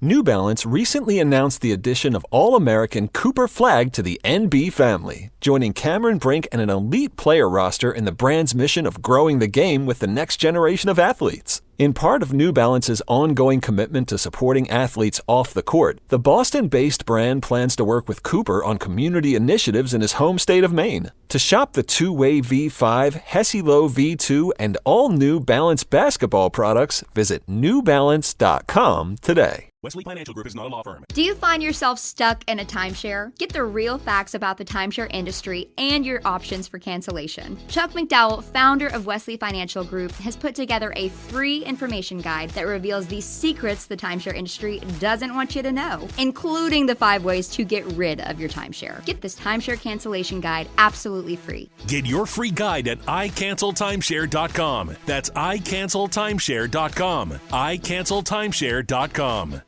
New Balance recently announced the addition of All-American Cooper Flagg to the NB family, joining Cameron Brink and an elite player roster in the brand's mission of growing the game with the next generation of athletes. In part of New Balance's ongoing commitment to supporting athletes off the court, the Boston-based brand plans to work with Cooper on community initiatives in his home state of Maine. To shop the two-way V5, Hesi-Lo V2, and all New Balance basketball products, visit newbalance.com today. Wesley Financial Group is not a law firm. Do you find yourself stuck in a timeshare? Get the real facts about the timeshare industry and your options for cancellation. Chuck McDowell, founder of Wesley Financial Group, has put together a free information guide that reveals the secrets the timeshare industry doesn't want you to know, including the 5 ways to get rid of your timeshare. Get this timeshare cancellation guide absolutely free. Get your free guide at iCancelTimeshare.com. That's iCancelTimeshare.com. iCancelTimeshare.com.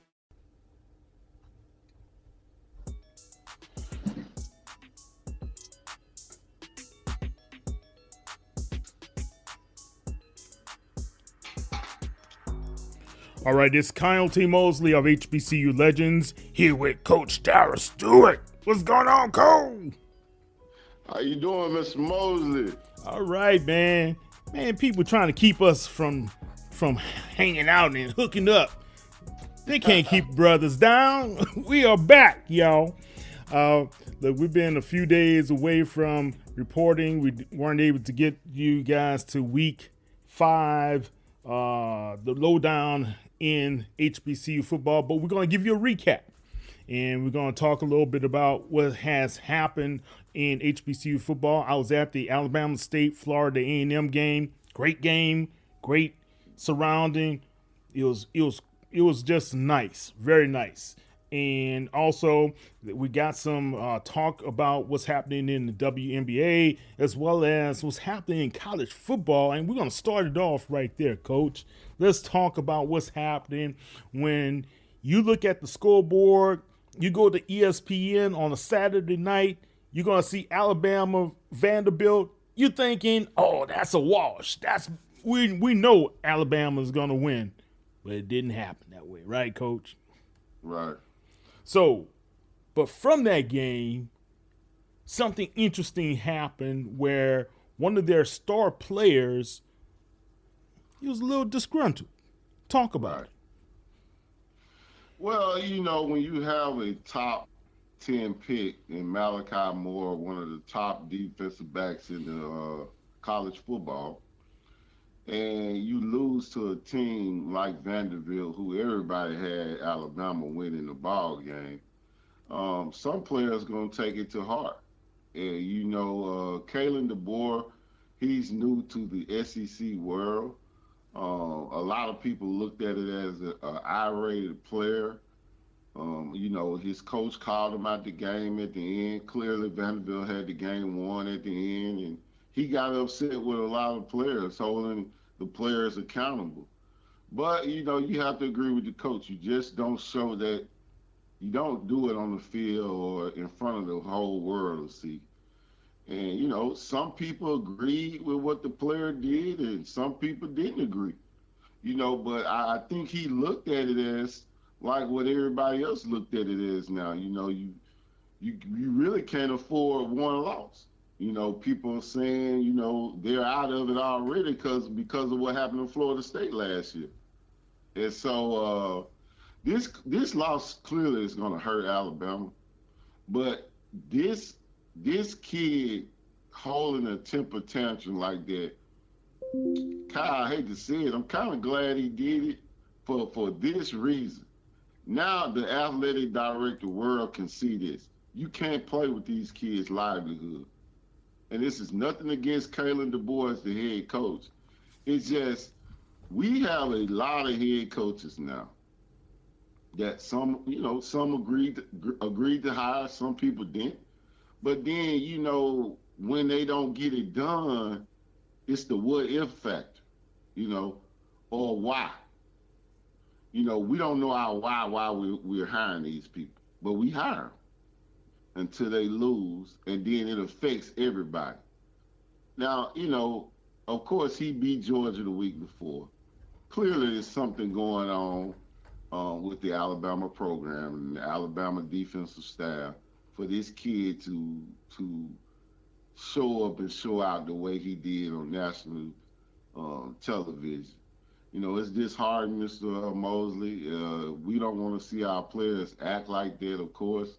All right, it's Kyle T. Mosley of HBCU Legends here with Coach Daryl Steward. What's going on, Coach? How you doing, Mr. Mosley? All right, man. Man, people trying to keep us from hanging out and hooking up. They can't keep brothers down. We are back, y'all. Look, we've been a few days away from reporting. We weren't able to get you guys to week 5, the lowdown in HBCU football, but we're going to give you a recap. And we're going to talk a little bit about what has happened in HBCU football. I was at the Alabama State Florida A&M game. Great surrounding. It was just nice, very nice. And also, we got some talk about what's happening in the WNBA as well as what's happening in college football. And we're going to start it off right there, Coach. Let's talk about what's happening when you look at the scoreboard. You go to ESPN on a Saturday night. You're going to see Alabama, Vanderbilt. You're thinking, oh, that's a wash. We know Alabama's going to win. But it didn't happen that way, right, Coach? Right. So, but from that game, something interesting happened where one of their star players, he was a little disgruntled. Talk about it. Well, when you have a top 10 pick in Malachi Moore, one of the top defensive backs in the college football, and you lose to a team like Vanderbilt, who everybody had Alabama winning the ball game, some players going to take it to heart. And, Kalen DeBoer, he's new to the SEC world. A lot of people looked at it as an I-rated player. His coach called him out the game at the end. Clearly, Vanderbilt had the game won at the end, and he got upset with a lot of players, holding the players accountable. But, you have to agree with the coach. You just don't show that. You don't do it on the field or in front of the whole world to see. And, some people agreed with what the player did and some people didn't agree. But I think he looked at it as like what everybody else looked at it as now. You really can't afford one loss. People are saying, they're out of it already because of what happened in Florida State last year. And so this loss clearly is going to hurt Alabama. But this kid holding a temper tantrum like that, Kyle, I hate to say it, I'm kind of glad he did it for this reason. Now the athletic director world can see this. You can't play with these kids' livelihood. And this is nothing against Kalen DeBoer as the head coach. It's just we have a lot of head coaches now that some agreed to hire, some people didn't. But then, when they don't get it done, it's the what if factor, or why. We don't know our why we're hiring these people, but we hire them until they lose, and then it affects everybody. Now, of course, he beat Georgia the week before. Clearly, there's something going on with the Alabama program and the Alabama defensive staff for this kid to show up and show out the way he did on national television. You know, it's disheartening, Mr. Mosley. We don't want to see our players act like that, of course,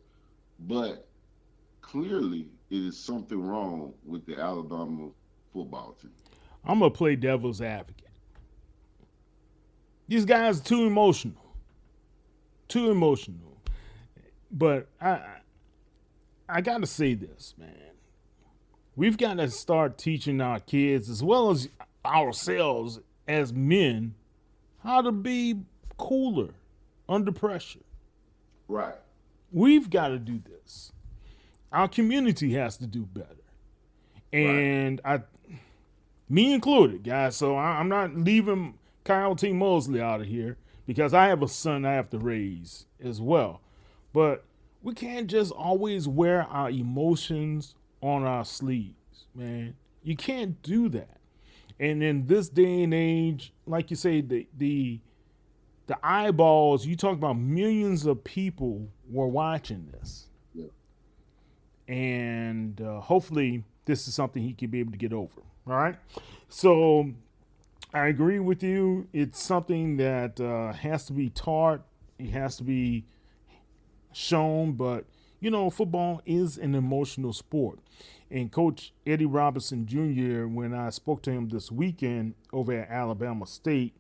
but clearly it is something wrong with the Alabama football team. I'm going to play devil's advocate. These guys are too emotional. Too emotional. But I got to say this, man. We've got to start teaching our kids as well as ourselves as men how to be cooler under pressure. Right. We've got to do this. Our community has to do better. And me included, guys. So I'm not leaving Kyle T. Mosley out of here because I have a son I have to raise as well. But we can't just always wear our emotions on our sleeves, man. You can't do that. And in this day and age, like you say, the eyeballs, you talk about millions of people were watching this. Yeah. And hopefully this is something he can be able to get over. All right. So I agree with you. It's something that has to be taught. It has to be shown. But, you know, football is an emotional sport. And Coach Eddie Robinson Jr., when I spoke to him this weekend over at Alabama State,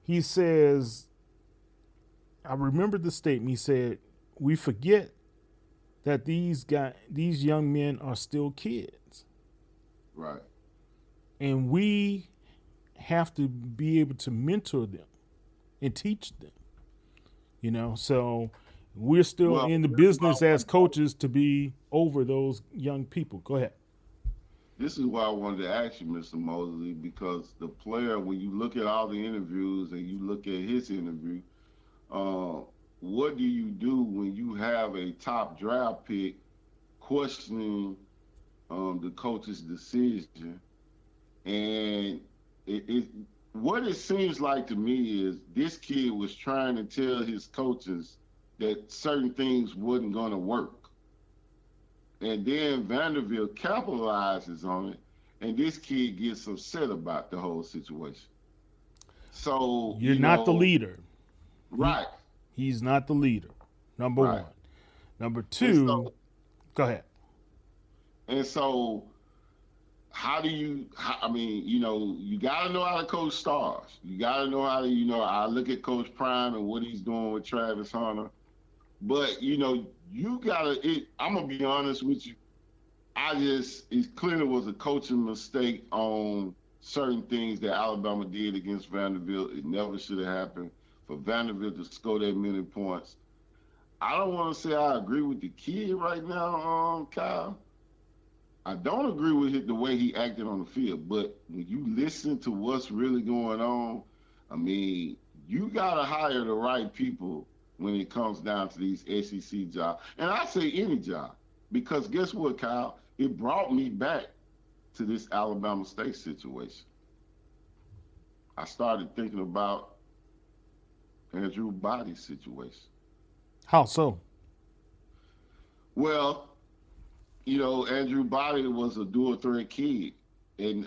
he says, I remember the statement. He said, we forget that these young men are still kids. Right. And we have to be able to mentor them and teach them. You know, so we're still in the business as coaches to be over those young people. Go ahead. This is why I wanted to ask you, Mr. Mosley, because the player, when you look at all the interviews and you look at his interview, what do you do when you have a top draft pick questioning the coach's decision? And what it seems like to me is this kid was trying to tell his coaches that certain things wasn't going to work. And then Vanderbilt capitalizes on it, and this kid gets upset about the whole situation. So you're not the leader. Right. He's not the leader, number one. Number two, go ahead. And so how do you, you got to know how to coach stars. You got to know how to, I look at Coach Prime and what he's doing with Travis Hunter. But, you got to, I'm going to be honest with you. It clearly was a coaching mistake on certain things that Alabama did against Vanderbilt. It never should have happened for Vanderbilt to score that many points. I don't want to say I agree with the kid right now, Kyle. I don't agree with the way he acted on the field, but when you listen to what's really going on, you got to hire the right people when it comes down to these SEC jobs. And I say any job, because guess what, Kyle? It brought me back to this Alabama State situation. I started thinking about Andrew Body's situation. How so? Well, Andrew Body was a dual threat kid. And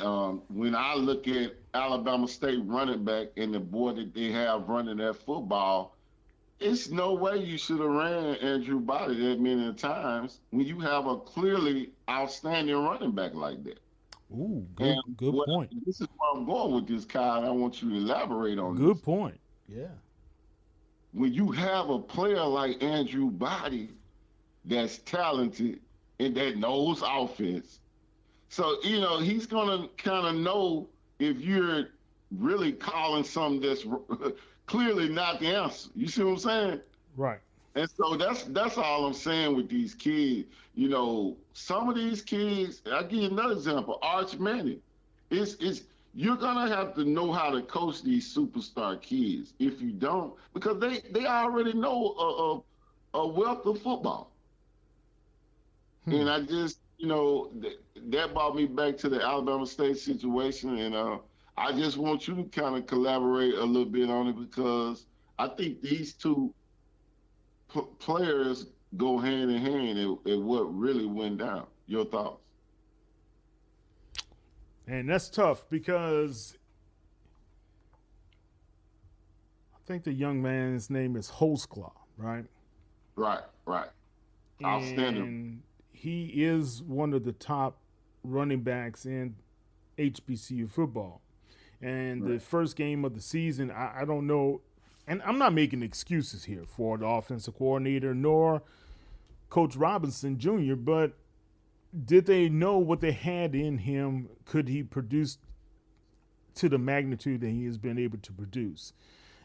when I look at Alabama State running back and the boy that they have running that football, it's no way you should have ran Andrew Body that many times when you have a clearly outstanding running back like that. Ooh, good point. This is where I'm going with this, Kyle, and I want you to elaborate on this. Good point, yeah. When you have a player like Andrew Body that's talented and that knows offense, so, he's going to kind of know if you're really calling something that's clearly not the answer. You see what I'm saying? Right. And so that's all I'm saying with these kids. Some of these kids, I'll give you another example, Arch Manning. You're going to have to know how to coach these superstar kids. If you don't, because they already know a wealth of football. And I just, that brought me back to the Alabama State situation. And I just want you to kind of collaborate a little bit on it, because I think these two players go hand in hand at what really went down. Your thoughts? And that's tough because I think the young man's name is Holsclaw, right? Right. Outstanding. And he is one of the top running backs in HBCU football. And the first game of the season, I don't know, and I'm not making excuses here for the offensive coordinator nor Coach Robinson Jr., but did they know what they had in him? Could he produce to the magnitude that he has been able to produce?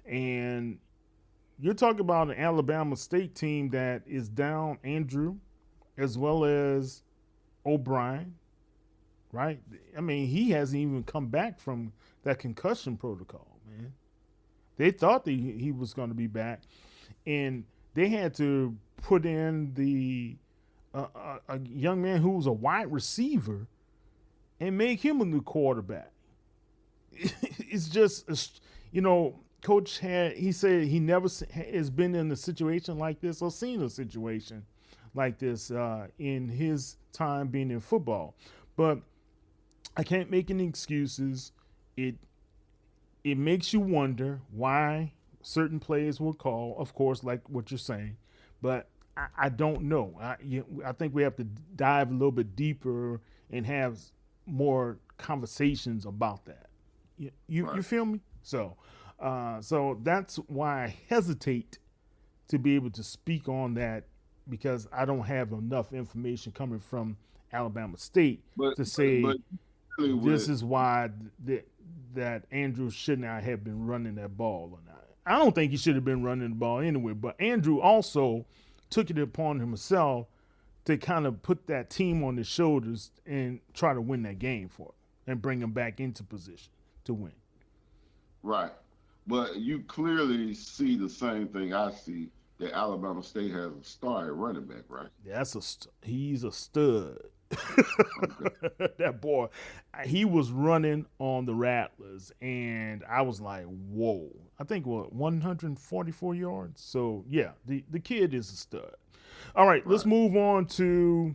And you're talking about an Alabama State team that is down Andrew as well as O'Brien, right? I mean, he hasn't even come back from that concussion protocol, man. They thought that he was going to be back, and they had to put in a young man who was a wide receiver and make him a new quarterback. It's just, Coach he said he never has been in a situation like this or seen a situation like this in his time being in football. But I can't make any excuses. It makes you wonder why certain plays were called, of course, like what you're saying. But I don't know. I think we have to dive a little bit deeper and have more conversations about that. You feel me? So that's why I hesitate to be able to speak on that, because I don't have enough information coming from Alabama State to say this is why that Andrew should not have been running that ball or not. I don't think he should have been running the ball anyway, but Andrew also took it upon himself to kind of put that team on his shoulders and try to win that game for him and bring him back into position to win. Right. But you clearly see the same thing I see, that Alabama State has a star at running back, right? He's a stud. That boy, he was running on the Rattlers, and I was like, whoa. I think, 144 yards? So, yeah, the kid is a stud. All right, let's move on to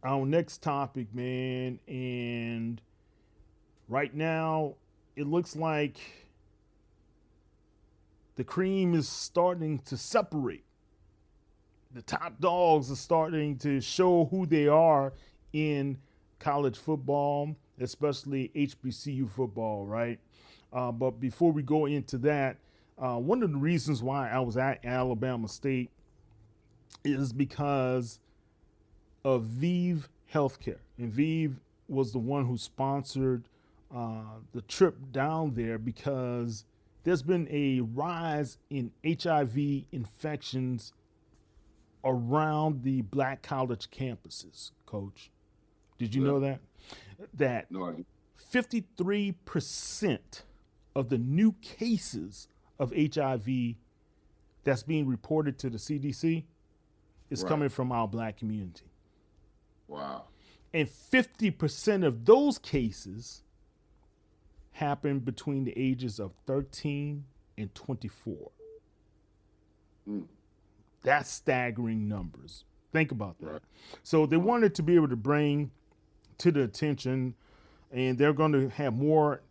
our next topic, man. And right now, it looks like the cream is starting to separate. The top dogs are starting to show who they are in college football, especially HBCU football, right? But before we go into that, one of the reasons why I was at Alabama State is because of ViV Healthcare. And ViV was the one who sponsored the trip down there, because there's been a rise in HIV infections around the black college campuses, Coach. Did you know that? That 53% of the new cases of HIV that's being reported to the CDC is coming from our black community. Wow. And 50% of those cases happen between the ages of 13 and 24. That's staggering numbers. Think about that. Right. So they wanted to be able to bring to the attention, and they're going to have more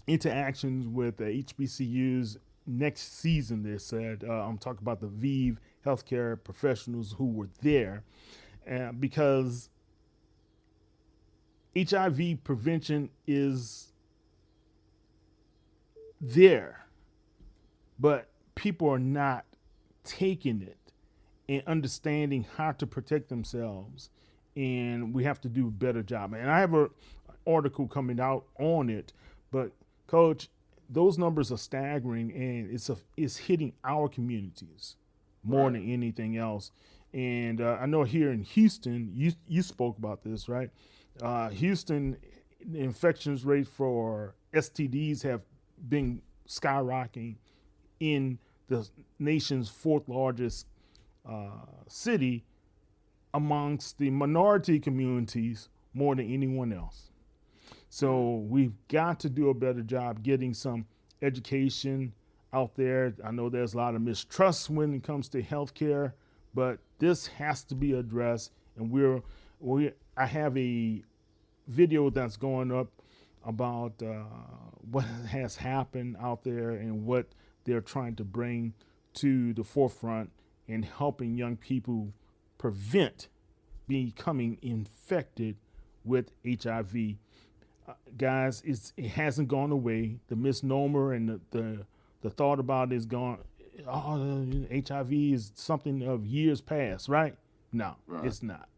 interactions with the HBCUs next season, they said. I'm talking about the ViV healthcare professionals who were there, because HIV prevention is there, but people are not taking it and understanding how to protect themselves, and we have to do a better job. And I have an article coming out on it, but Coach, those numbers are staggering, and it's hitting our communities more than anything else. And I know here in Houston, you spoke about this, right? Houston, the infections rate for STDs have been skyrocketing in the nation's fourth largest city amongst the minority communities more than anyone else. So we've got to do a better job getting some education out there. I know there's a lot of mistrust when it comes to healthcare, but this has to be addressed. And I have a video that's going up about what has happened out there and what they're trying to bring to the forefront in helping young people prevent becoming infected with HIV. Guys, it hasn't gone away. The misnomer and the thought about it is gone. Oh, HIV is something of years past, right? No, right. It's not.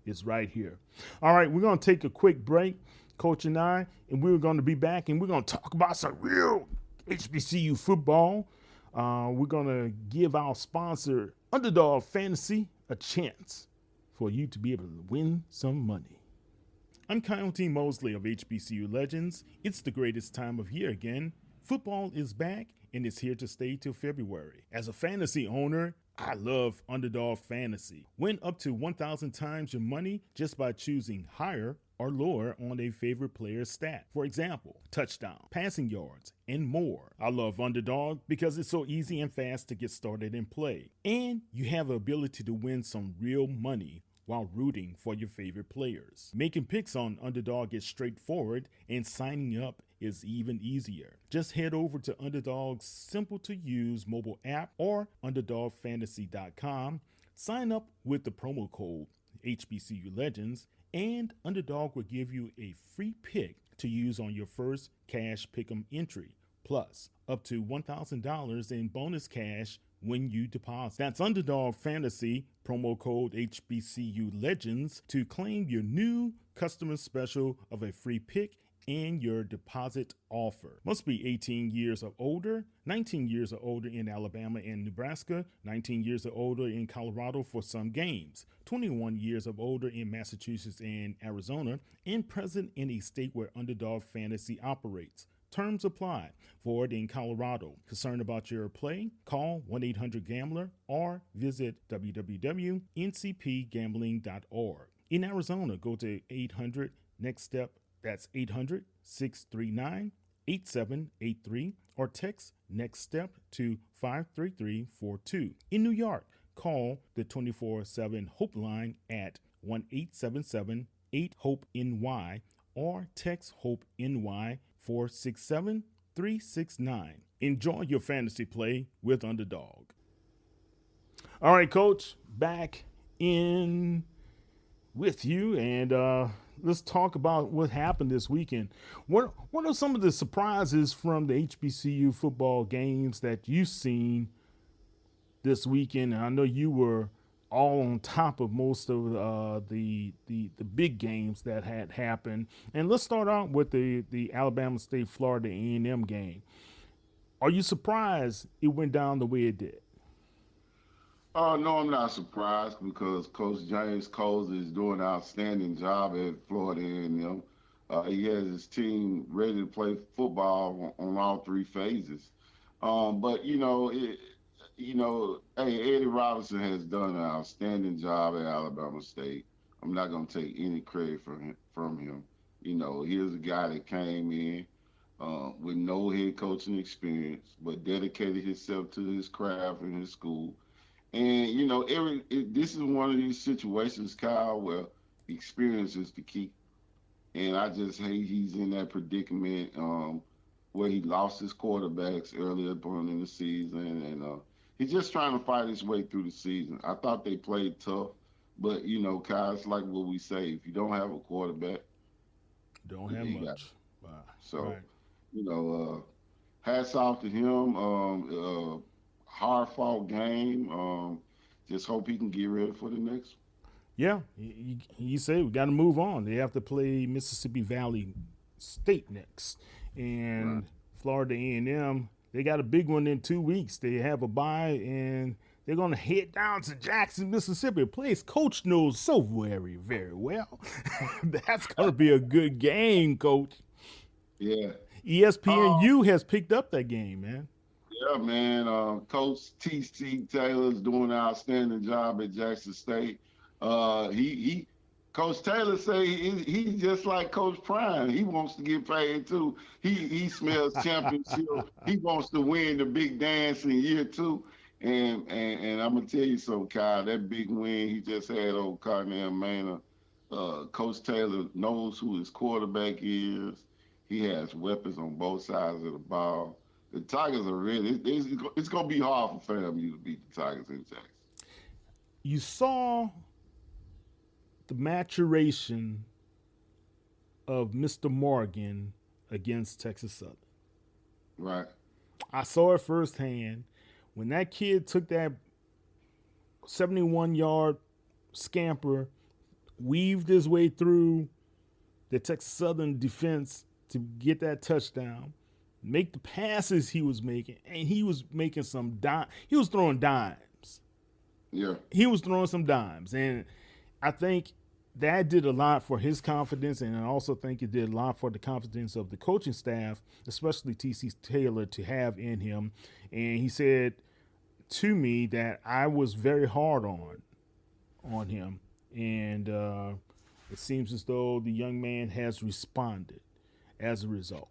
It's right here. All right, we're going to take a quick break, Coach and I, and we're going to be back, and we're going to talk about some real HBCU football. We're going to give our sponsor, Underdog Fantasy, a chance for you to be able to win some money. I'm Coyote Mosley of HBCU Legends. It's the greatest time of year again. Football is back, and it's here to stay till February. As a fantasy owner, I love Underdog Fantasy. Win up to 1,000 times your money just by choosing higher or lower on a favorite player's stat. For example, touchdown, passing yards, and more. I love Underdog because it's so easy and fast to get started and play. And you have the ability to win some real money while rooting for your favorite players. Making picks on Underdog is straightforward, and signing up is even easier. Just head over to Underdog's simple-to-use mobile app or UnderdogFantasy.com. Sign up with the promo code HBCU Legends, and Underdog will give you a free pick to use on your first cash pick'em entry, plus up to $1,000 in bonus cash when you deposit. That's Underdog Fantasy, promo code HBCU Legends, to claim your new customer special of a free pick and your deposit offer. Must be 18 years or older, 19 years or older in Alabama and Nebraska, 19 years or older in Colorado for some games, 21 years or older in Massachusetts and Arizona, and present in a state where Underdog Fantasy operates. Terms apply. Void in Colorado. Concerned about your play? Call 1-800-GAMBLER or visit www.ncpgambling.org. In Arizona, go to 800-NEXT-STEP. That's 800-639-8783 or text Next Step to 53342. In New York, call the 24/7 Hope line at 1-877-8-HOPE-NY or text HOPE-NY 467-369. Enjoy your fantasy play with Underdog. All right, Coach, back in with you, and let's talk about what happened this weekend. What are some of the surprises from the HBCU football games that you've seen this weekend? And I know you were all on top of most of the big games that had happened. And let's start out with the Alabama State Florida A&M game. Are you surprised it went down the way it did? No, I'm not surprised because Coach James Coase is doing an outstanding job at Florida A&M. He has his team ready to play football on all three phases. But hey, Eddie Robinson has done an outstanding job at Alabama State. I'm not going to take any credit from him. Here's a guy that came in with no head coaching experience, but dedicated himself to his craft and his school. And, this is one of these situations, Kyle, where experience is the key. And I just hate he's in that predicament where he lost his quarterbacks earlier on in the season. And he's just trying to fight his way through the season. I thought they played tough. But, Kyle, it's like what we say. If you don't have a quarterback, don't have much. Wow. So, hats off to him. Hard-fought game. Just hope he can get ready for the next one. Yeah, you say we got to move on. They have to play Mississippi Valley State next. And right. Florida A&M, they got a big one in 2 weeks. They have a bye, and they're going to head down to Jackson, Mississippi, a place Coach knows so very, very well. That's going to be a good game, Coach. Yeah. ESPNU has picked up that game, man. Yeah, man. Coach T.C. Taylor's doing an outstanding job at Jackson State. He Coach Taylor say he's just like Coach Prime. He wants to get paid too. He smells championship. He wants to win the big dance in year 2. And I'm gonna tell you something, Kyle. That big win he just had over Cardinal Manor. Coach Taylor knows who his quarterback is. He has weapons on both sides of the ball. The Tigers are really. It's gonna be hard for FAMU to beat the Tigers in Jackson. You saw the maturation of Mr. Morgan against Texas Southern. Right. I saw it firsthand when that kid took that 71-yard scamper, weaved his way through the Texas Southern defense to get that touchdown, make the passes he was making, and he was making some he was throwing dimes. Yeah. He was throwing some dimes, and I think that did a lot for his confidence, and I also think it did a lot for the confidence of the coaching staff, especially T.C. Taylor, to have in him. And he said to me that I was very hard on him, and it seems as though the young man has responded as a result.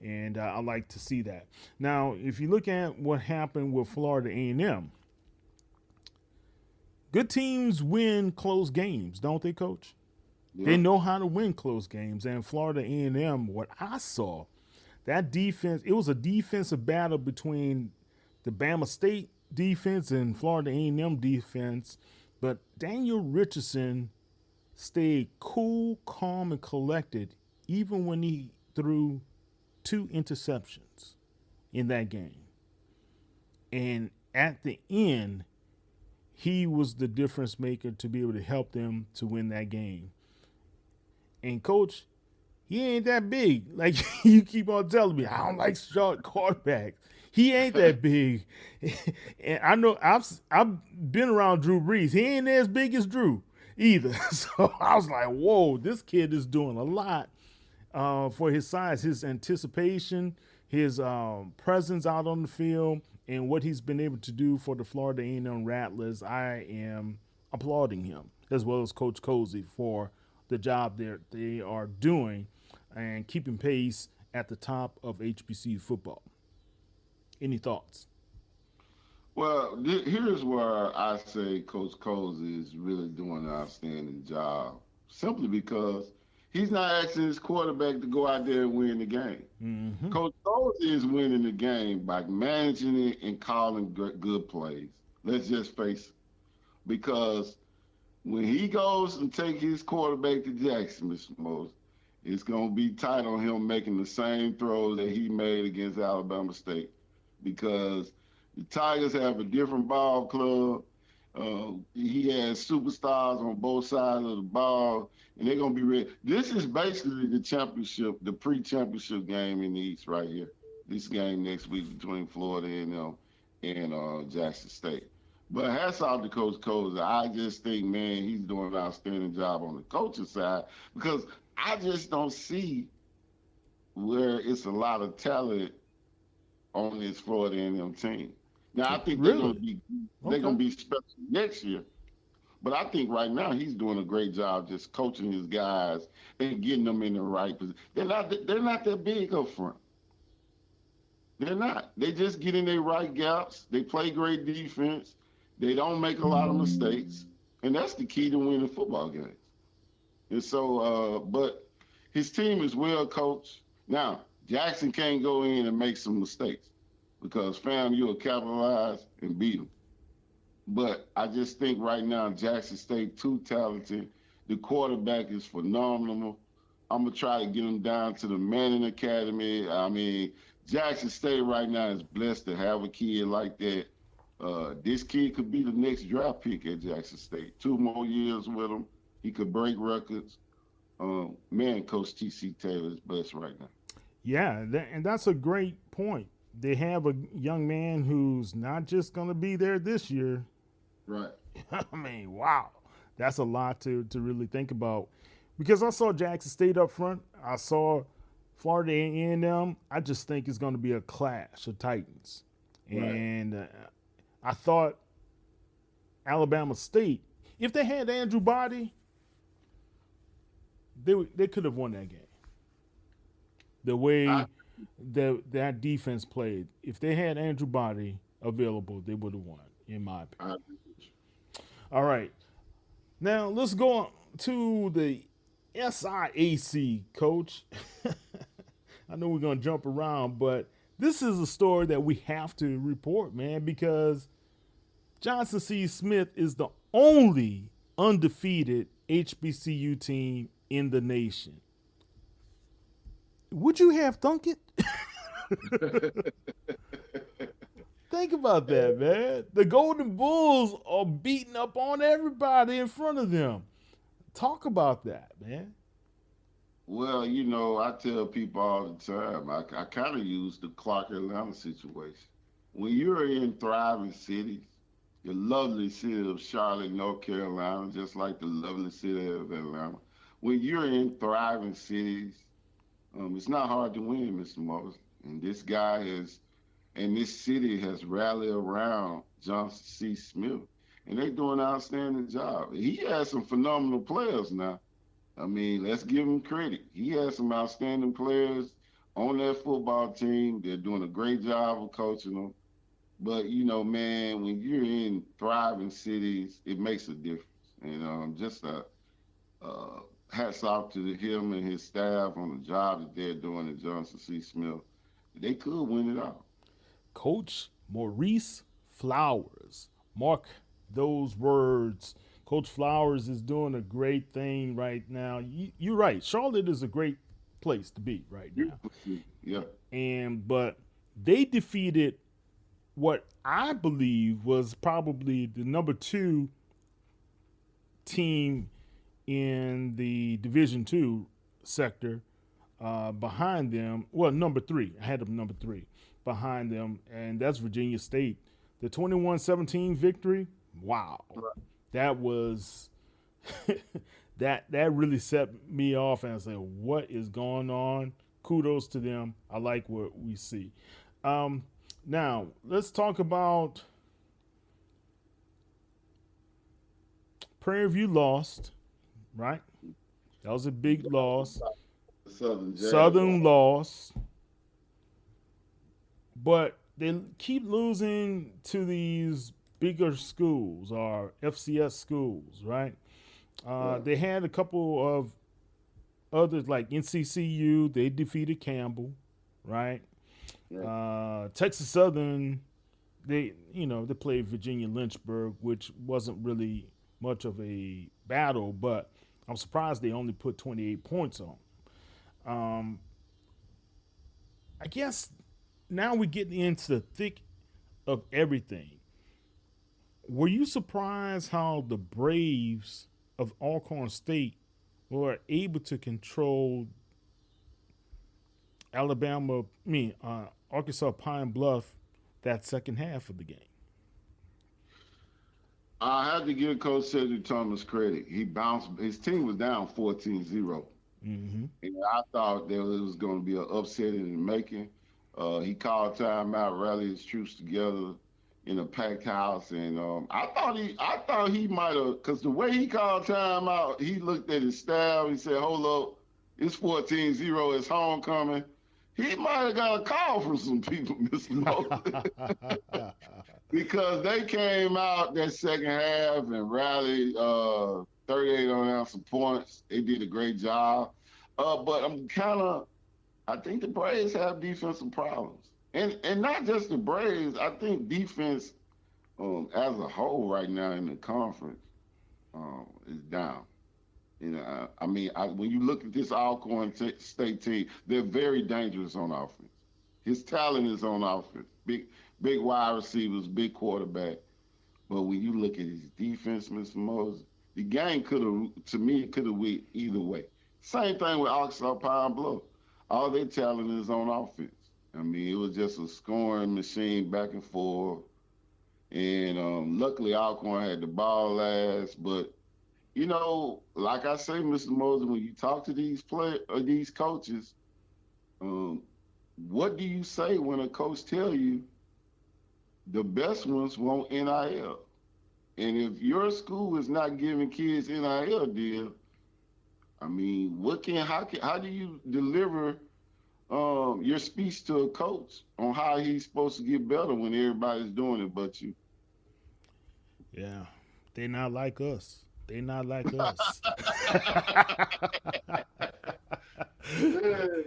And I like to see that. Now, if you look at what happened with Florida A&M, good teams win close games, don't they, Coach? Yeah. They know how to win close games. And Florida A&M, what I saw, that defense, it was a defensive battle between the Bama State defense and Florida A&M defense. But Daniel Richardson stayed cool, calm, and collected even when he threw 2 interceptions in that game. And at the end, he was the difference maker to be able to help them to win that game. And, Coach, he ain't that big. Like you keep on telling me, I don't like short quarterbacks. He ain't that big. And I know I've been around Drew Brees. He ain't as big as Drew either. So I was like, whoa, this kid is doing a lot for his size, his anticipation, his presence out on the field, and what he's been able to do for the Florida A&M Rattlers. I am applauding him, as well as Coach Coase, for the job they are doing and keeping pace at the top of HBCU football. Any thoughts? Well, here's where I say Coach Coase is really doing an outstanding job, simply because he's not asking his quarterback to go out there and win the game. Mm-hmm. Coach Coase is winning the game by managing it and calling good plays. Let's just face it. Because when he goes and take his quarterback to Jackson, Mr. Mosley, it's going to be tight on him making the same throws that he made against Alabama State. Because the Tigers have a different ball club. He has superstars on both sides of the ball, and they're going to be ready. This is basically the championship, the pre-championship game in the East right here. This game next week between Florida A&M and Jackson State. But hats off to Coach Coase. I just think, man, he's doing an outstanding job on the coaching side, because I just don't see where it's a lot of talent on this Florida A&M team. Now, I think they're gonna be special next year, but I think right now he's doing a great job just coaching his guys and getting them in the right position. They're not that big up front. They're not. They just get in their right gaps. They play great defense. They don't make a lot of mistakes, and that's the key to winning football games. And so, but his team is well coached. Now, Jackson can't go in and make some mistakes, because FAMU will capitalize and beat them. But I just think right now Jackson State too talented. The quarterback is phenomenal. I'm going to try to get him down to the Manning Academy. I mean, Jackson State right now is blessed to have a kid like that. This kid could be the next draft pick at Jackson State. 2 more years with him. He could break records. Man, Coach T.C. Taylor is blessed right now. Yeah, and that's a great point. They have a young man who's not just going to be there this year. Right. I mean, wow. That's a lot to really think about. Because I saw Jackson State up front. I saw Florida A&M. I just think it's going to be a clash of Titans. Right. And I thought Alabama State, if they had Andrew Body, they could have won that game. The way that defense played, if they had Andrew Body available, they would have won, in my opinion. All right. Now let's go on to the SIAC, Coach. I know we're gonna jump around, but this is a story that we have to report, man, because Johnson C. Smith is the only undefeated HBCU team in the nation. Would you have thunk it? Think about that, man. The Golden Bulls are beating up on everybody in front of them. Talk about that, man. Well, I tell people all the time, I kind of use the Clark Atlanta situation. When you're in thriving cities, the lovely city of Charlotte, North Carolina, just like the lovely city of Atlanta, when you're in thriving cities, it's not hard to win, Mr. Mosley. And this guy and this city has rallied around Johnson C. Smith, and they're doing an outstanding job. He has some phenomenal players now. I mean, let's give him credit. He has some outstanding players on that football team. They're doing a great job of coaching them. But, man, when you're in thriving cities, it makes a difference. And just hats off to him and his staff on the job that they're doing at Johnson C. Smith. They could win it all. Coach Maurice Flowers. Mark those words. Coach Flowers is doing a great thing right now. You're right. Charlotte is a great place to be right now. Yeah. But they defeated what I believe was probably the number 2 team in the Division II sector. Behind them, well, number 3. I had them number 3 behind them, and that's Virginia State. The 21-17 victory, wow. Right. That was that really set me off, and I said, what is going on? Kudos to them. I like what we see. Now, let's talk about Prairie View lost, right? That was a big loss. Southern lost. But they keep losing to these bigger schools or FCS schools, right? They had a couple of others like NCCU. They defeated Campbell, right? Texas Southern, they played Virginia Lynchburg, which wasn't really much of a battle, but I'm surprised they only put 28 points on. I guess now we're getting into the thick of everything. Were you surprised how the Braves of Alcorn State were able to control Arkansas Pine Bluff that second half of the game? I had to give Coach Cedric Thomas credit. He bounced. His team was down 14-0. Mm-hmm. And I thought there was going to be an upset in the making. He called timeout, rallied his troops together in a packed house, and I thought he might have, because the way he called timeout, he looked at his staff. He said, "Hold up, it's 14-0. It's homecoming." He might have got a call from some people, Mr. Mosley, because they came out that second half and rallied 38 unanswered points. They did a great job. But I think the Braves have defensive problems. And not just the Braves. I think defense as a whole right now in the conference is down. When you look at this Alcorn State team, they're very dangerous on offense. His talent is on offense. Big wide receivers, big quarterback. But when you look at his defense, Mr. Moses, the game could have went either way. Same thing with Arkansas Pine Bluff. All their talent is on offense. It was just a scoring machine back and forth. And luckily Alcorn had the ball last. But, like I say, Mr. Moses, when you talk to these these coaches, what do you say when a coach tell you the best ones want NIL? And if your school is not giving kids NIL deal, I mean, how do you deliver your speech to a coach on how he's supposed to get better when everybody's doing it but you? Yeah, they not like us. They not like us.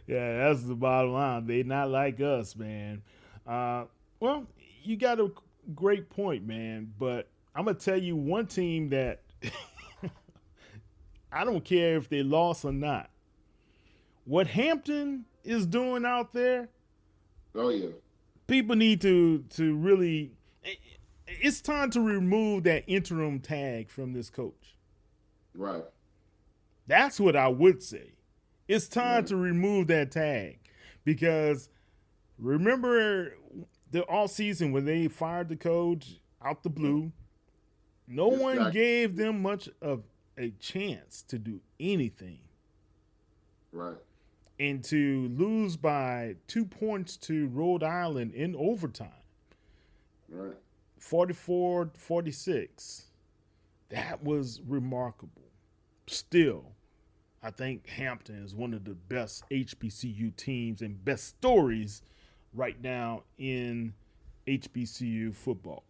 Yeah, that's the bottom line. They not like us, man. Well, you got a great point, man. But I'm gonna tell you one team that I don't care if they lost or not. What Hampton is doing out there, Oh yeah, people need to really. It's time to remove that interim tag from this coach. right. That's what I would say. It's time to remove that tag because remember the off season when they fired the coach out the blue, no one Exactly. gave them much of a chance to do anything. Right. And to lose by 2 points to Rhode Island in overtime, Right. 44-46, that was remarkable. Still, I think Hampton is one of the best HBCU teams and best stories right now in HBCU football,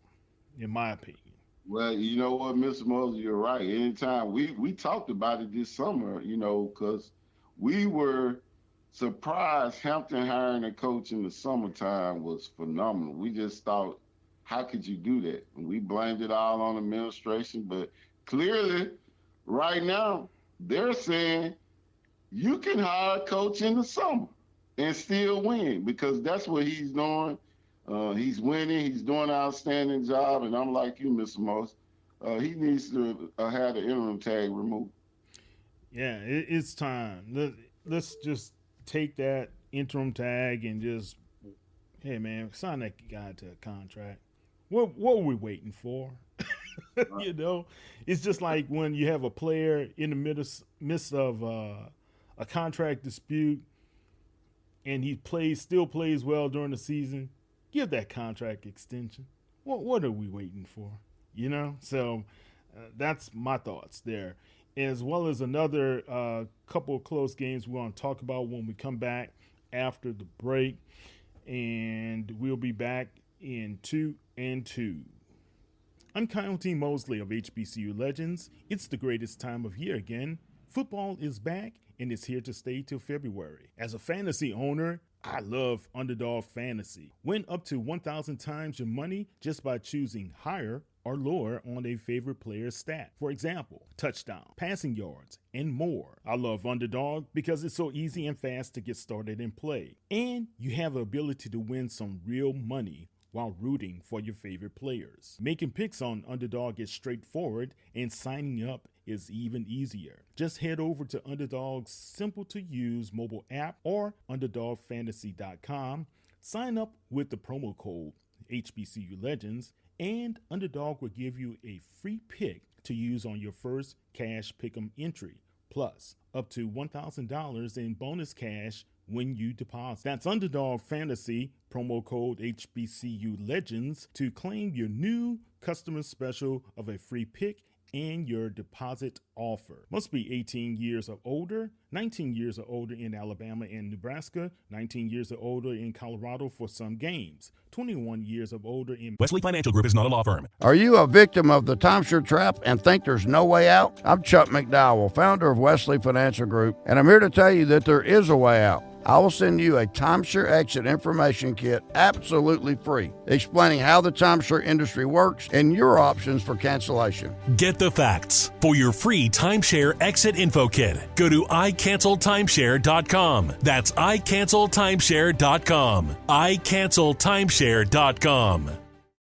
in my opinion. Well, you know what, Mr. Mosley, you're right. Anytime we talked about it this summer, because we were surprised Hampton hiring a coach in the summertime was phenomenal. We just thought, how could you do that? And we blamed it all on administration, but clearly, right now, they're saying you can hire a coach in the summer and still win because that's what he's doing. He's winning. He's doing an outstanding job. And I'm like you, Mr. Moss. He needs to have the interim tag removed. Yeah, it's time. Let's just take that interim tag and just, hey, man, sign that guy to a contract. What are we waiting for? It's just like when you have a player in the midst of a contract dispute and he still plays well during the season. Give that contract extension. What are we waiting for? So that's my thoughts there, as well as another couple of close games we're going to talk about when we come back after the break, and we'll be back in 2 and 2. I'm Coyote Mosley of HBCU Legends. It's the greatest time of year again. Football is back and it's here to stay till February. As a fantasy owner, I love Underdog Fantasy. Win up to 1,000 times your money just by choosing higher or lower on a favorite player's stat. For example, touchdown, passing yards, and more. I love Underdog because it's so easy and fast to get started and play. And you have the ability to win some real money while rooting for your favorite players. Making picks on Underdog is straightforward, and signing up is even easier. Just head over to Underdog's simple-to-use mobile app or UnderdogFantasy.com. Sign up with the promo code HBCU Legends, and Underdog will give you a free pick to use on your first cash pick'em entry, plus up to $1,000 in bonus cash when you deposit. That's Underdog Fantasy, promo code HBCU Legends, to claim your new customer special of a free pick and your deposit offer. Must be 18 years or older, 19 years or older in Alabama and Nebraska, 19 years or older in Colorado for some games, 21 years of older in Wesley Financial Group is not a law firm. Are you a victim of the timeshare trap and think there's no way out? I'm Chuck McDowell, founder of Wesley Financial Group, and I'm here to tell you that there is a way out. I will send you a timeshare exit information kit absolutely free, explaining how the timeshare industry works and your options for cancellation. Get the facts. For your free timeshare exit info kit, go to iCancelTimeshare.com. That's iCancelTimeshare.com. iCancelTimeshare.com.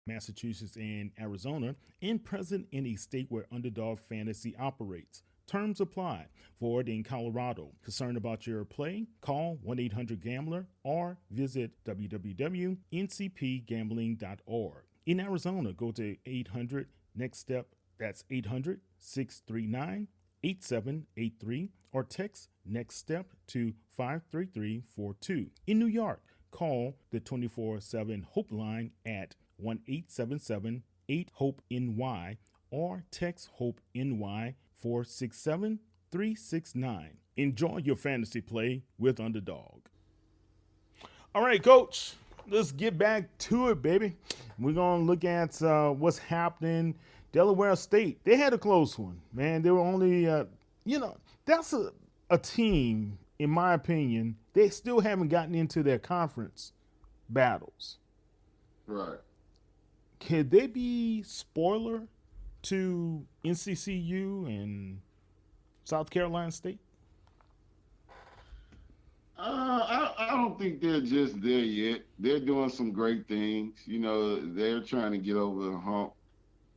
Massachusetts and Arizona, and present in a state where Underdog Fantasy operates. Terms apply. Void in Colorado. Concerned about your play? Call 1-800-GAMBLER or visit www.ncpgambling.org. In Arizona, go to 800-NEXT-STEP. That's 800-639-8783 or text Next Step to 53342. In New York, call the 24/7 Hope line at 1-877-8-HOPE-NY or text HOPE-NY 467 369. Enjoy your fantasy play with Underdog. All right, Coach, let's get back to it, baby. We're going to look at what's happening. Delaware State, they had a close one, man. They were only, that's a team, in my opinion, they still haven't gotten into their conference battles. Right. Could they be spoiler to NCCU and South Carolina State? I don't think they're just there yet. They're doing some great things. They're trying to get over the hump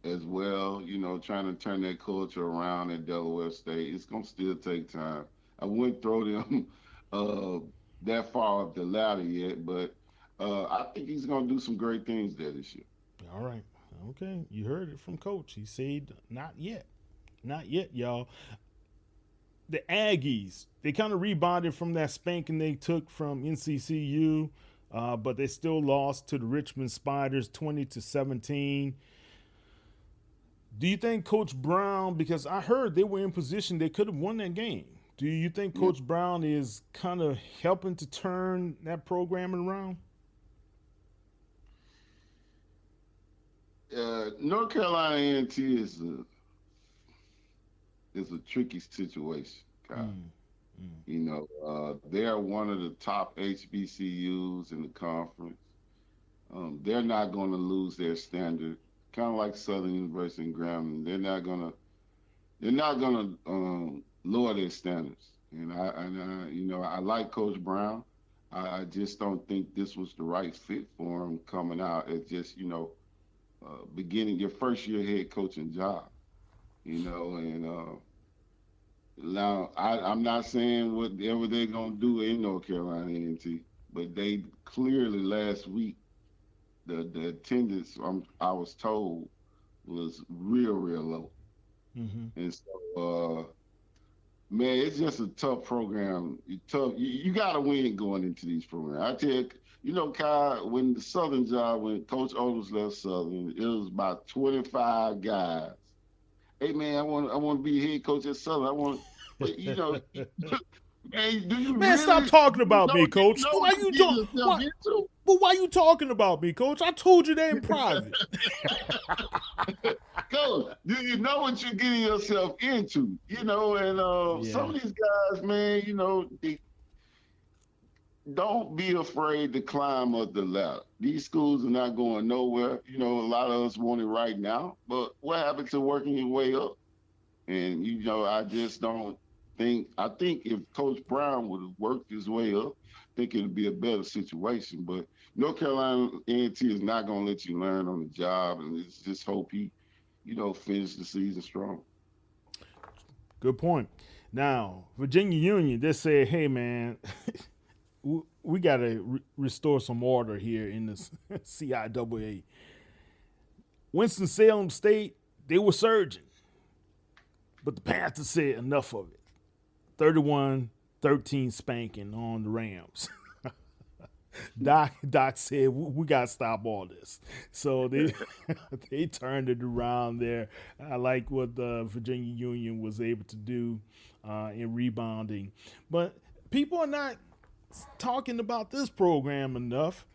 as well, trying to turn that culture around at Delaware State. It's going to still take time. I wouldn't throw them that far up the ladder yet, but I think he's going to do some great things there this year. All right. Okay. You heard it from Coach. He said not yet. Not yet, y'all. The Aggies, they kind of rebounded from that spanking they took from NCCU, but they still lost to the Richmond Spiders 20-17. Do you think Coach Brown, because I heard they were in position, they could have won that game. Do you think Coach Brown is kind of helping to turn that program around? North Carolina A&T is a tricky situation, Kyle. They're one of the top HBCUs in the conference. They're not going to lose their standard, kind of like Southern University and Grambling. They're not going to lower their standards. And I like Coach Brown. I just don't think this was the right fit for him coming out at just beginning your first year head coaching job. Now I'm not saying whatever they're gonna do in North Carolina A&T, but they clearly last week the attendance I was told was real low, and so man, it's just a tough program. You got to win going into these programs. I tell you, Kyle, when the Southern job, when Coach Oldham's left Southern, it was about 25 guys. Hey man, I want to be head coach at Southern. I want, man, do you man, really, stop talking about me, Coach. Why you talking? But why you talking about me, Coach? I told you that in private. Coach, do you know what you're getting yourself into? Some of these guys, man, they don't be afraid to climb up the ladder. These schools are not going nowhere. A lot of us want it right now, but what happened to working your way up? And, I just don't think, I think if Coach Brown would have worked his way up, I think it would be a better situation. But North Carolina A&T is not going to let you learn on the job, and it's just hope he, finish the season strong. Good point. Now, Virginia Union, they said, hey, man, we got to restore some order here in the CIAA. Winston-Salem State, they were surging. But the Panthers said enough of it. 31-13 spanking on the Rams. Doc said, we got to stop all this. So they turned it around there. I like what the Virginia Union was able to do in rebounding. But people are not talking about this program enough.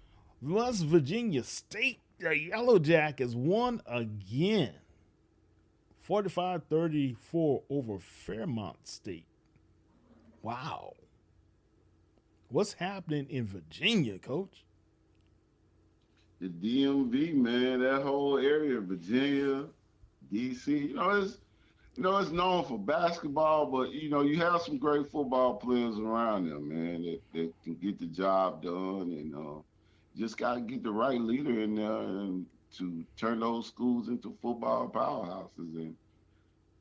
West Virginia State, the Yellow Jackets won again. 45-34 over Fairmont State. Wow. What's happening in Virginia, Coach? The DMV, man, that whole area, Virginia, DC, it's known for basketball, but, you have some great football players around there, man, that can get the job done, and just got to get the right leader in there and to turn those schools into football powerhouses, and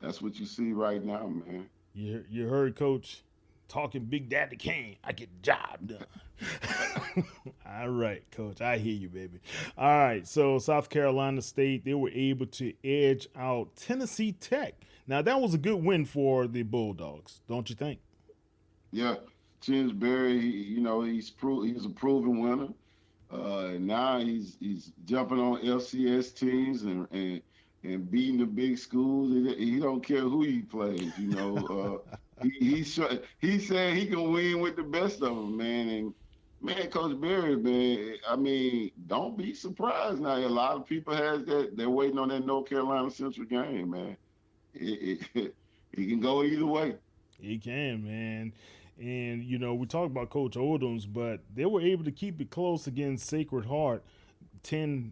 that's what you see right now, man. You heard Coach talking Big Daddy Kane. I get the job done. All right, Coach. I hear you, baby. All right, so South Carolina State, they were able to edge out Tennessee Tech. Now, that was a good win for the Bulldogs, don't you think? Yeah. Chinsbury, he's a proven winner. Now he's jumping on LCS teams and beating the big schools. He don't care who he plays. He said he can win with the best of them, man. And man, Coach Berry, man, I mean, don't be surprised now. A lot of people has that. They're waiting on that North Carolina Central game, man. He can go either way. He can, man. And, we talk about Coach Odoms, but they were able to keep it close against Sacred Heart. 10-3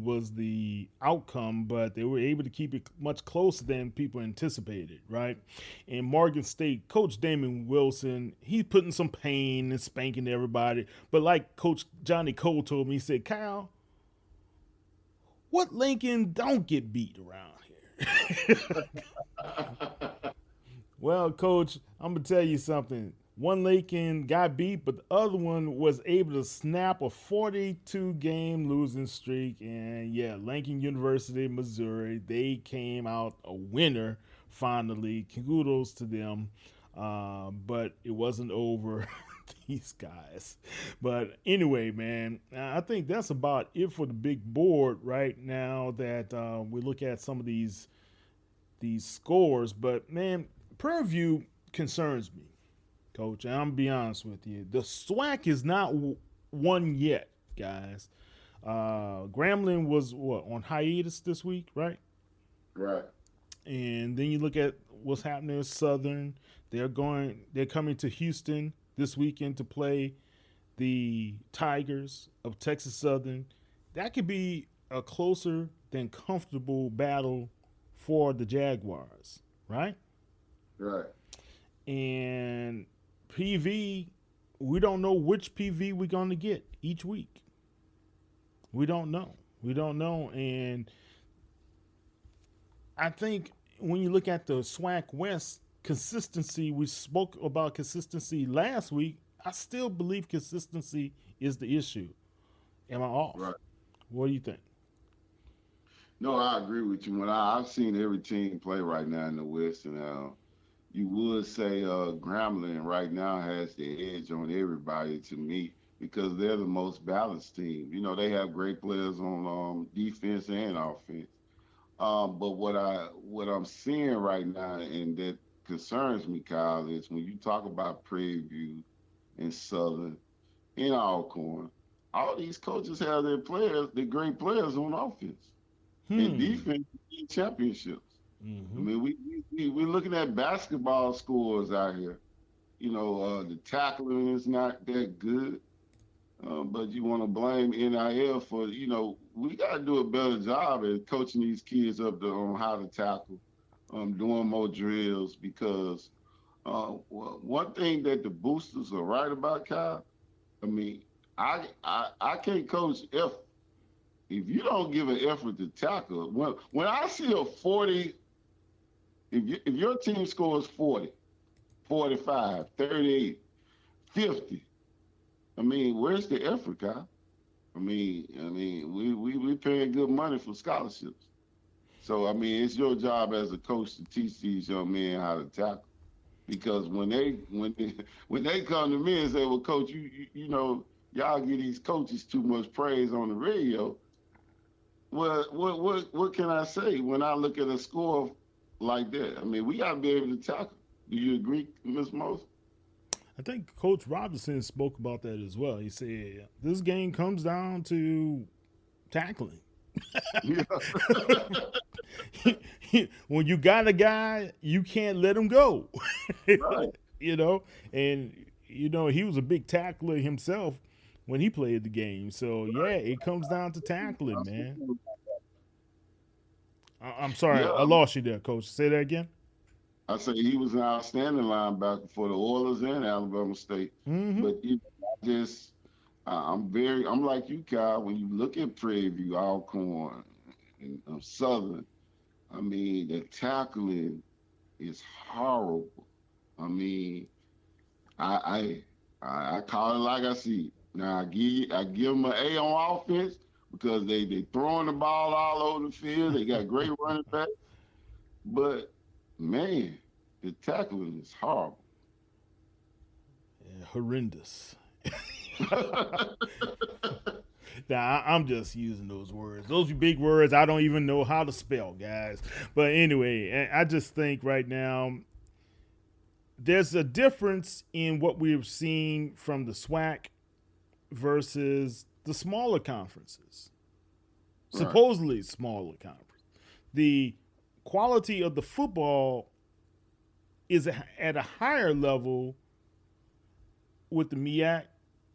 was the outcome, but they were able to keep it much closer than people anticipated, right? And Morgan State, Coach Damon Wilson, he's putting some pain and spanking everybody. But like Coach Johnny Cole told me, he said, Kyle, what Lincoln don't get beat around here? Well, Coach, I'm going to tell you something. One Lincoln got beat, but the other one was able to snap a 42-game losing streak. And, yeah, Lincoln University, Missouri, they came out a winner finally. Kudos to them. But it wasn't over these guys. But anyway, man, I think that's about it for the big board right now that we look at some of these scores. But, man, Prairie View concerns me, Coach, and I'm going to be honest with you. The SWAC is not won yet, guys. Grambling was, on hiatus this week, right? Right. And then you look at what's happening in Southern. They're coming to Houston this weekend to play the Tigers of Texas Southern. That could be a closer than comfortable battle for the Jaguars, right? Right. And PV, we don't know which PV we're going to get each week. We don't know. And I think when you look at the SWAC West consistency, we spoke about consistency last week. I still believe consistency is the issue. Am I off? Right. What do you think? No, I agree with you. When I've seen every team play right now in the West, and you would say Grambling right now has the edge on everybody to me because they're the most balanced team. They have great players on defense and offense. But what I'm seeing right now, and that concerns me, Kyle, is when you talk about Prairie View and Southern and Alcorn, all these coaches have their great players on offense and defense in championships. Mm-hmm. I mean, we're looking at basketball scores out here. The tackling is not that good, but you want to blame NIL for, we got to do a better job at coaching these kids up on how to tackle, doing more drills because one thing that the boosters are right about, Kyle, I mean, I can't coach effort. If you don't give an effort to tackle, when I see a 40, if your team scores 40, 45, 38, 50, I mean, where's the effort, Kyle? I mean, we paying good money for scholarships. So, I mean, it's your job as a coach to teach these young men how to tackle. Because when they come to me and say, well, Coach, you know, y'all give these coaches too much praise on the radio. Well, what can I say when I look at a score like that? I mean, we got to be able to tackle. Do you agree, Ms. Mosley? I think Coach Robinson spoke about that as well. He said, this game comes down to tackling. When you got a guy, you can't let him go. Right. You know, and, you know, he was a big tackler himself when he played the game. So, yeah, it comes down to tackling, man. I'm sorry, I lost you there, Coach. Say that again. I say he was an outstanding linebacker for the Oilers and Alabama State. Mm-hmm. But I'm like you, Kyle. When you look at Prairie View, Alcorn, and Southern, I mean, the tackling is horrible. I mean, I call it like I see it. Now I give them an A on offense because they throwing the ball all over the field. They got great running backs, but man, the tackling is horrible. Yeah, horrendous. Now, I'm just using those words. Those are big words I don't even know how to spell, guys. But anyway, I just think right now there's a difference in what we've seen from the SWAC versus the smaller conferences, supposedly smaller conference. The quality of the football is at a higher level with the MEAC,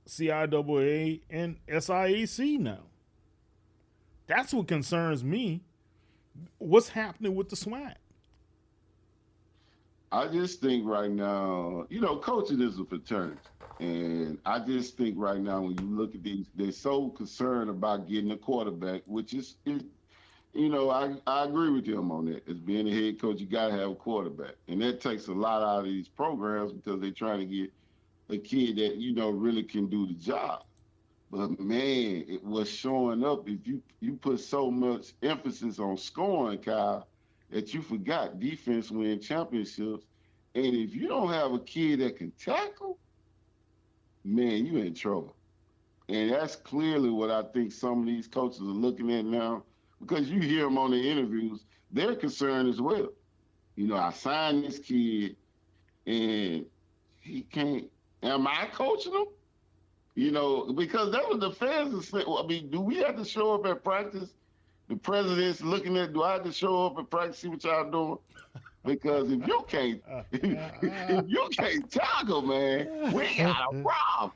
CIAA, and SIAC now. That's what concerns me. What's happening with the SWAC? I just think right now, coaching is a fraternity. And I just think right now when you look at these, they're so concerned about getting a quarterback, which is I agree with him on that. As being a head coach, you got to have a quarterback. And that takes a lot out of these programs because they're trying to get a kid that, really can do the job. But, man, it was showing up if you put so much emphasis on scoring, Kyle, that you forgot defense win championships. And if you don't have a kid that can tackle, man, you're in trouble. And that's clearly what I think some of these coaches are looking at now, because you hear them on the interviews, they're concerned as well. I signed this kid, and he can't. Am I coaching him? Because that was the fans that said, do we have to show up at practice? The president's looking at, do I have to show up at practice, see what y'all doing? Because if you can't tackle, man, we got a problem.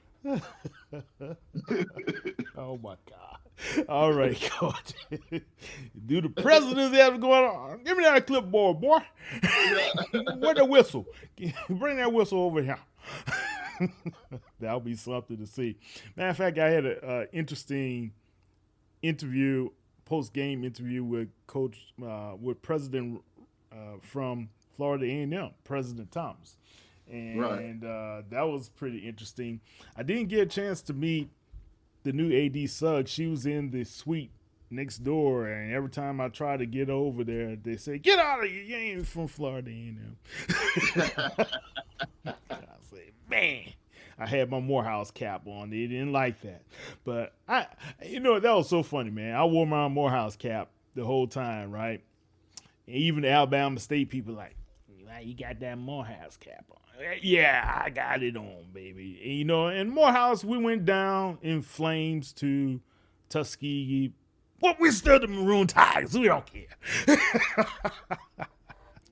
Oh my God. All right, Coach. Do the presidents have going on? Give me that clipboard, boy. Where's the whistle? Bring that whistle over here. That'll be something to see. Matter of fact, I had an interesting interview, post-game interview with with President from Florida A&M, President Thomas. And that was pretty interesting. I didn't get a chance to meet the new AD Suggs. She was in the suite next door, and every time I try to get over there, they say, "Get out of here! You ain't from Florida A&M." I say, man, I had my Morehouse cap on. They didn't like that, but that was so funny, man. I wore my Morehouse cap the whole time, right? And even the Alabama State people like, you got that Morehouse cap on. Yeah, I got it on, baby. And, in Morehouse, we went down in flames to Tuskegee. But we're still the Maroon Tigers. We don't care.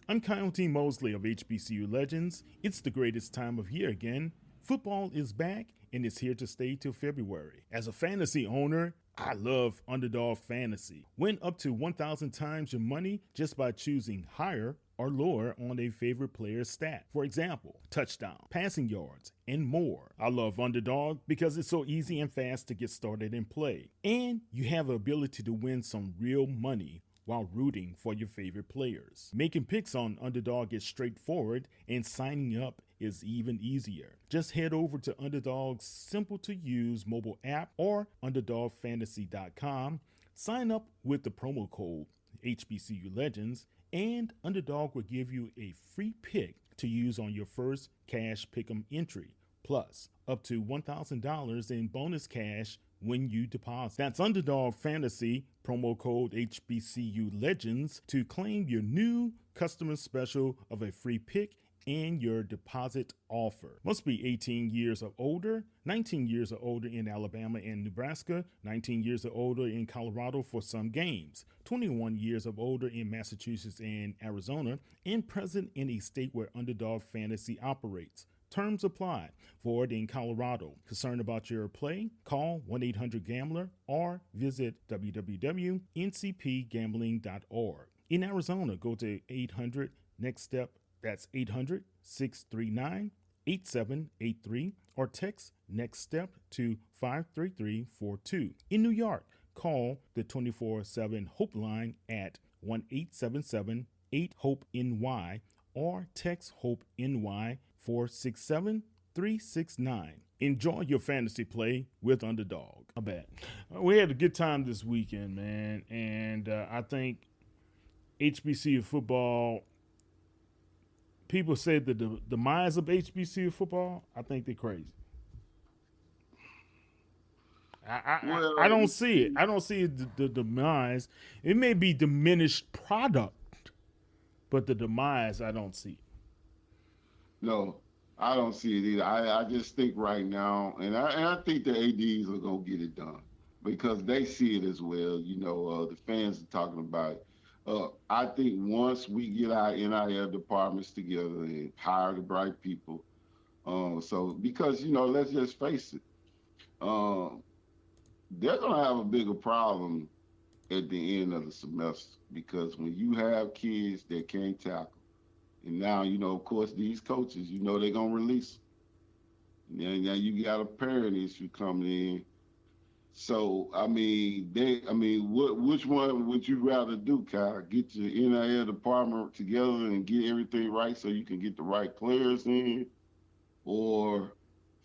I'm County Mosley of HBCU Legends. It's the greatest time of year again. Football is back, and it's here to stay till February. As a fantasy owner, I love Underdog Fantasy. Win up to 1,000 times your money just by choosing higher or lower on a favorite player's stat. For example, touchdown, passing yards, and more. I love Underdog because it's so easy and fast to get started and play. And you have the ability to win some real money while rooting for your favorite players. Making picks on Underdog is straightforward, and signing up is even easier. Just head over to Underdog's simple-to-use mobile app or UnderdogFantasy.com. Sign up with the promo code HBCU Legends, and Underdog will give you a free pick to use on your first cash pick'em entry, plus up to $1,000 in bonus cash when you deposit. That's Underdog Fantasy, promo code HBCU Legends, to claim your new customer special of a free pick and your deposit offer. Must be 18 years or older, 19 years or older in Alabama and Nebraska, 19 years or older in Colorado for some games, 21 years or older in Massachusetts and Arizona, and present in a state where Underdog Fantasy operates. Terms apply. Void in Colorado. Concerned about your play? Call 1-800-GAMBLER or visit www.ncpgambling.org. In Arizona, go to 800-NEXT-STEP. That's 800-639-8783 or text Next Step to 53342. In New York, call the 24/7 Hope line at 1-877-8-HOPE-NY or text HOPE-NY 467-369. Enjoy your fantasy play with Underdog. I bet. We had a good time this weekend, man, and I think HBCU football, people say that the demise of HBCU football, I think they're crazy. I don't see it. I don't see the demise. It may be diminished product, but the demise, I don't see. No, I don't see it either. I just think right now, and I think the ADs are gonna get it done because they see it as well. The fans are talking about it. I think once we get our NIL departments together and hire the right people, because let's just face it, um, they're gonna have a bigger problem at the end of the semester because when you have kids that can't tackle, and now of course these coaches, they're gonna release them. Now you got a parent issue coming in. So which one would you rather do, Kyle? Get your NIL department together and get everything right so you can get the right players in, or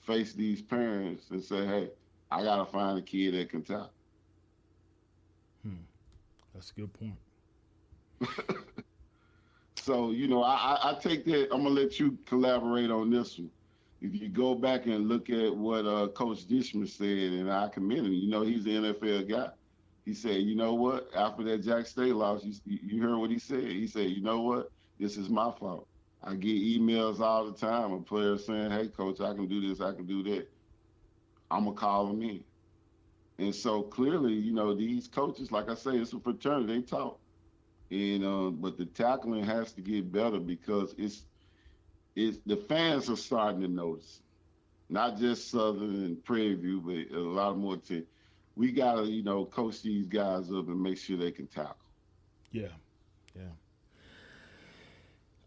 face these parents and say, "Hey, I gotta find a kid that can tackle." That's a good point. So, I take that. I'm going to let you collaborate on this one. If you go back and look at what Coach Dishman said, and I commend him, he's an NFL guy. He said, you know what? After that Jack State loss, you heard what he said. He said, you know what? This is my fault. I get emails all the time of players saying, hey, Coach, I can do this, I can do that. I'm going to call them in. And so clearly, these coaches, like I say, it's a fraternity. They talk. And but the tackling has to get better because it's the fans are starting to notice, not just Southern and Prairie View, but a lot more. We gotta coach these guys up and make sure they can tackle. Yeah.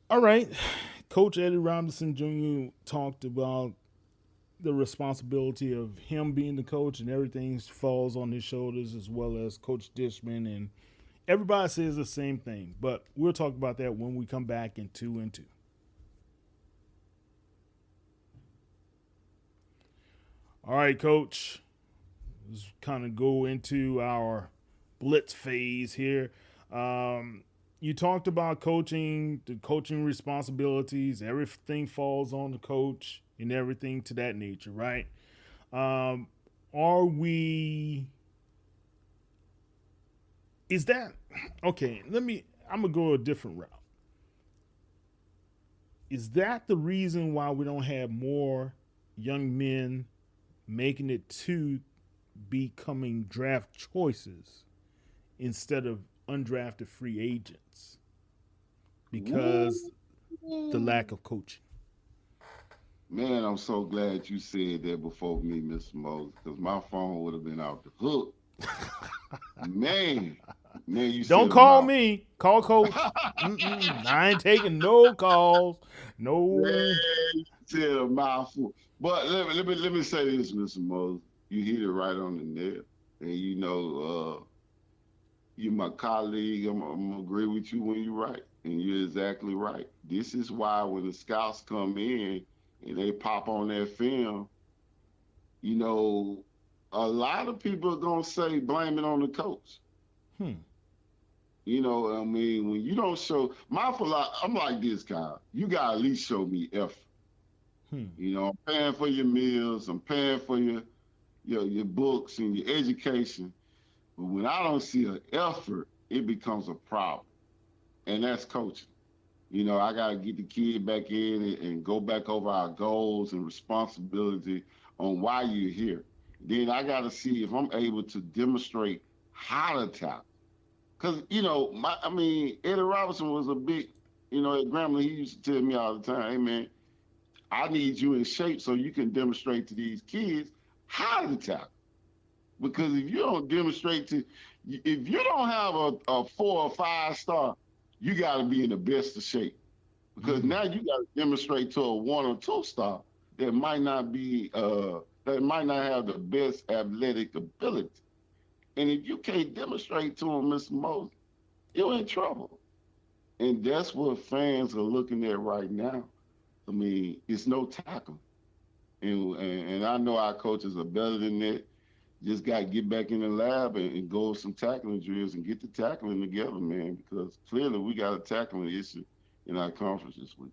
All right, Coach Eddie Robinson Jr. talked about the responsibility of him being the coach and everything falls on his shoulders, as well as Coach Dishman, and everybody says the same thing, but we'll talk about that when we come back in 2 and 2. All right, Coach. Let's kind of go into our blitz phase here. You talked about coaching, the coaching responsibilities. Everything falls on the coach and everything to that nature, right? Is that okay? I'm gonna go a different route. Is that the reason why we don't have more young men making it to becoming draft choices instead of undrafted free agents? Because the lack of coaching. Man, I'm so glad you said that before me, Mr. Moses, because my phone would have been off the hook. Man, you don't call me. Call Coach. I ain't taking no calls. No. Man, you said a mouthful. But let me say this, Mr. Moses. You hit it right on the nail. And you're my colleague. I'm gonna agree with you when you're right. And you're exactly right. This is why when the scouts come in and they pop on that film, a lot of people are gonna say blame it on the coach. When you don't show I'm like this, Kyle. You gotta at least show me effort. I'm paying for your meals, I'm paying for your books and your education. But when I don't see an effort, it becomes a problem. And that's coaching. I gotta get the kid back in and go back over our goals and responsibility on why you're here. Then I got to see if I'm able to demonstrate how to tackle. Because, Eddie Robinson was a big, at Grambling, he used to tell me all the time, hey, man, I need you in shape so you can demonstrate to these kids how to tackle. Because if you don't demonstrate if you don't have a 4 or 5 star, you got to be in the best of shape. Because now you got to demonstrate to a 1 or 2 star that might not be that might not have the best athletic ability. And if you can't demonstrate to them, Mr. Mosley, you're in trouble. And that's what fans are looking at right now. It's no tackle. And I know our coaches are better than that. Just got to get back in the lab and go with some tackling drills and get the tackling together, man, because clearly we got a tackling issue in our conference this week.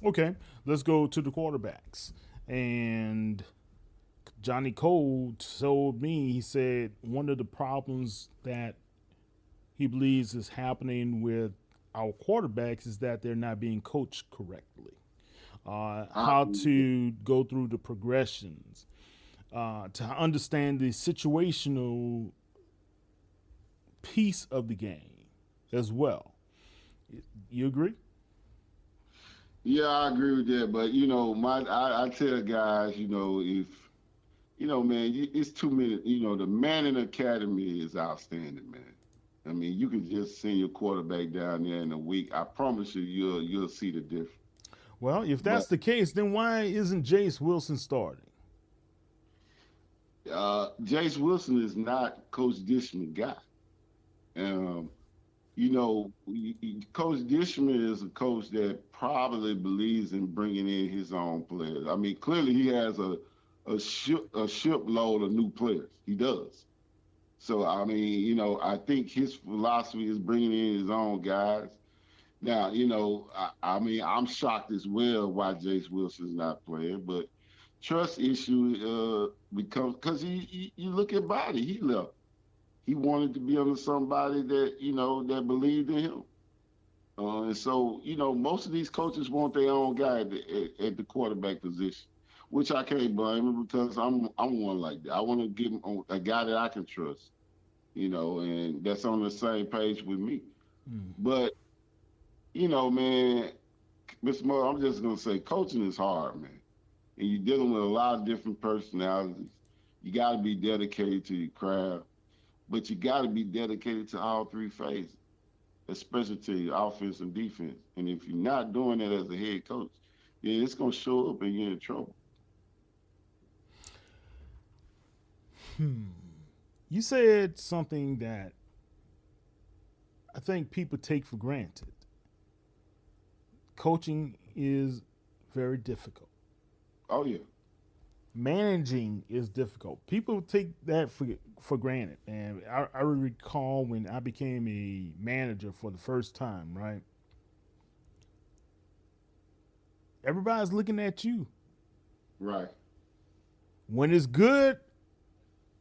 Okay, let's go to the quarterbacks. And Johnny Cole told me, he said one of the problems that he believes is happening with our quarterbacks is that they're not being coached correctly. how to go through the progressions, to understand the situational piece of the game as well. You agree? Yeah, I agree with that. But I tell guys, if man, it's too many. The man in the academy is outstanding, man. I mean, you can just send your quarterback down there in a week. I promise you, you'll see the difference. Well, if that's the case, then why isn't Jace Wilson starting? Jace Wilson is not Coach Dishman's guy. Coach Dishman is a coach that probably believes in bringing in his own players. I mean, clearly he has a shipload of new players. He does. So, I mean, I think his philosophy is bringing in his own guys. Now, I'm shocked as well why Jace Wilson's not playing, but trust issue becomes because you look at Body, he left. He wanted to be under somebody that, that believed in him. And so, most of these coaches want their own guy at the quarterback position, which I can't blame him because I'm one like that. I want to give him a guy that I can trust, and that's on the same page with me. But, man, Mr. Moore, I'm just going to say coaching is hard, man. And you're dealing with a lot of different personalities. You got to be dedicated to your craft. But you got to be dedicated to all three phases, especially to your offense and defense. And if you're not doing that as a head coach, then it's going to show up and you're in trouble. You said something that I think people take for granted. Coaching is very difficult. Oh, yeah. Managing is difficult. People take that for granted. And I recall when I became a manager for the first time, right? Everybody's looking at you. Right. When it's good,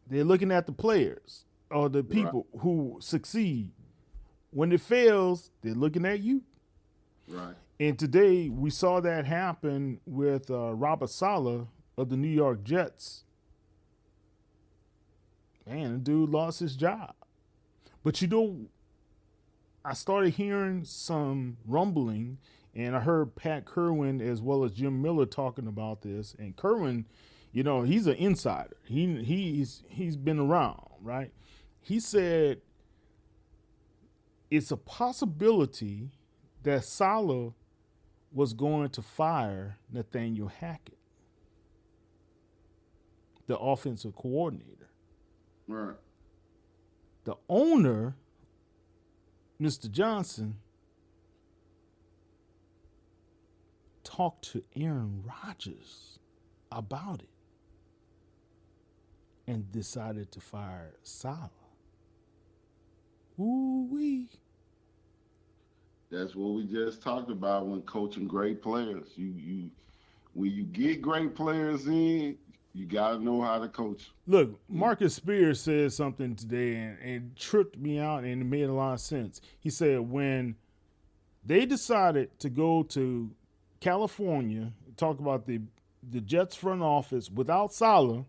they're looking at the players or the people who succeed. When it fails, they're looking at you. Right. And today we saw that happen with Robert Saleh of the New York Jets. Man, the dude lost his job. But I started hearing some rumbling, and I heard Pat Kerwin as well as Jim Miller talking about this. And Kerwin, he's an insider. He's been around, right? He said it's a possibility that Saleh was going to fire Nathaniel Hackett, the offensive coordinator. Right. The owner, Mr. Johnson, talked to Aaron Rodgers about it and decided to fire Saleh. Ooh-wee. That's what we just talked about when coaching great players. You when you get great players in, you got to know how to coach. Look, Marcus Spears said something today and tripped me out, and it made a lot of sense. He said when they decided to go to California, talk about the Jets front office without Saleh,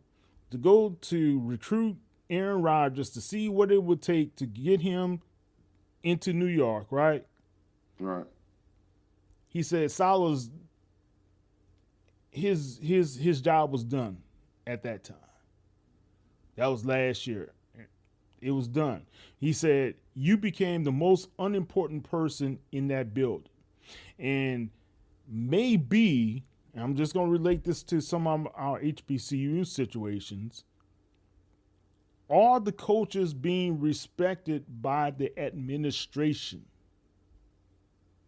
to go to recruit Aaron Rodgers to see what it would take to get him into New York, right? Right. He said Saleh's his job was done at that time. That was last year. It was done. He said, you became the most unimportant person in that building. And maybe, and I'm just going to relate this to some of our HBCU situations, are the coaches being respected by the administration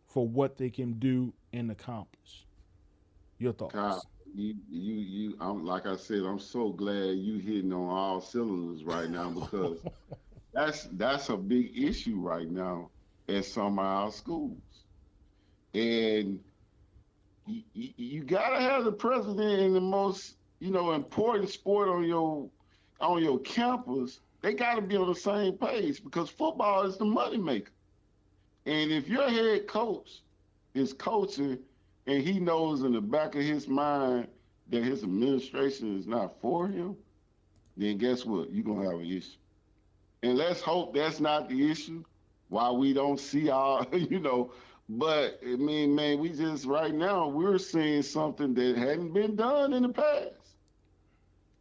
for what they can do and accomplish? Your thoughts? Kyle, like I said, I'm so glad you hitting on all cylinders right now because that's a big issue right now at some of our schools. And you gotta have the president in the most, important sport on your campus. They gotta be on the same page because football is the moneymaker. And if your head coach is coaching and he knows in the back of his mind that his administration is not for him, then guess what? You're going to have an issue. And let's hope that's not the issue, why we don't see our, but I mean, man, we just right now, we're seeing something that hadn't been done in the past.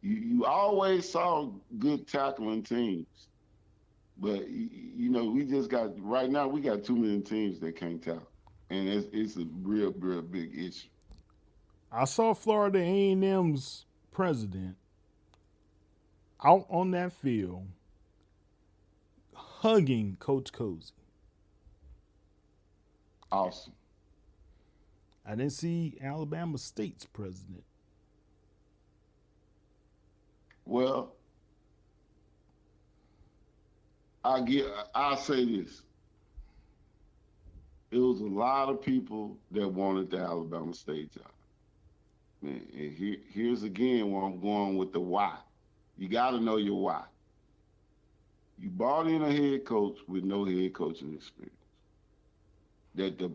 You always saw good tackling teams. But, we just got, right now, we got too many teams that can't tackle. And it's a real, real big issue. I saw Florida A&M's president out on that field hugging Coach Coase. Awesome. I didn't see Alabama State's president. Well, I'll say this. It was a lot of people that wanted the Alabama State job. Man, and here's again where I'm going with the why. You got to know your why. You brought in a head coach with no head coaching experience. That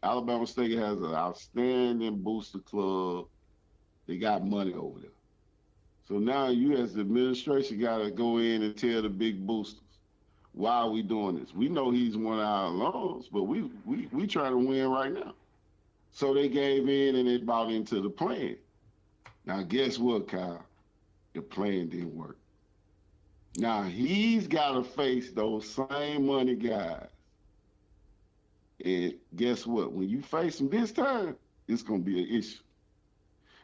Alabama State has an outstanding booster club. They got money over there. So now you as the administration got to go in and tell the big boosters, why are we doing this? We know he's one of our alums, but we trying to win right now. So they gave in and they bought into the plan. Now guess what, Kyle? The plan didn't work. Now he's got to face those same money guys. And guess what? When you face them this time, it's gonna be an issue.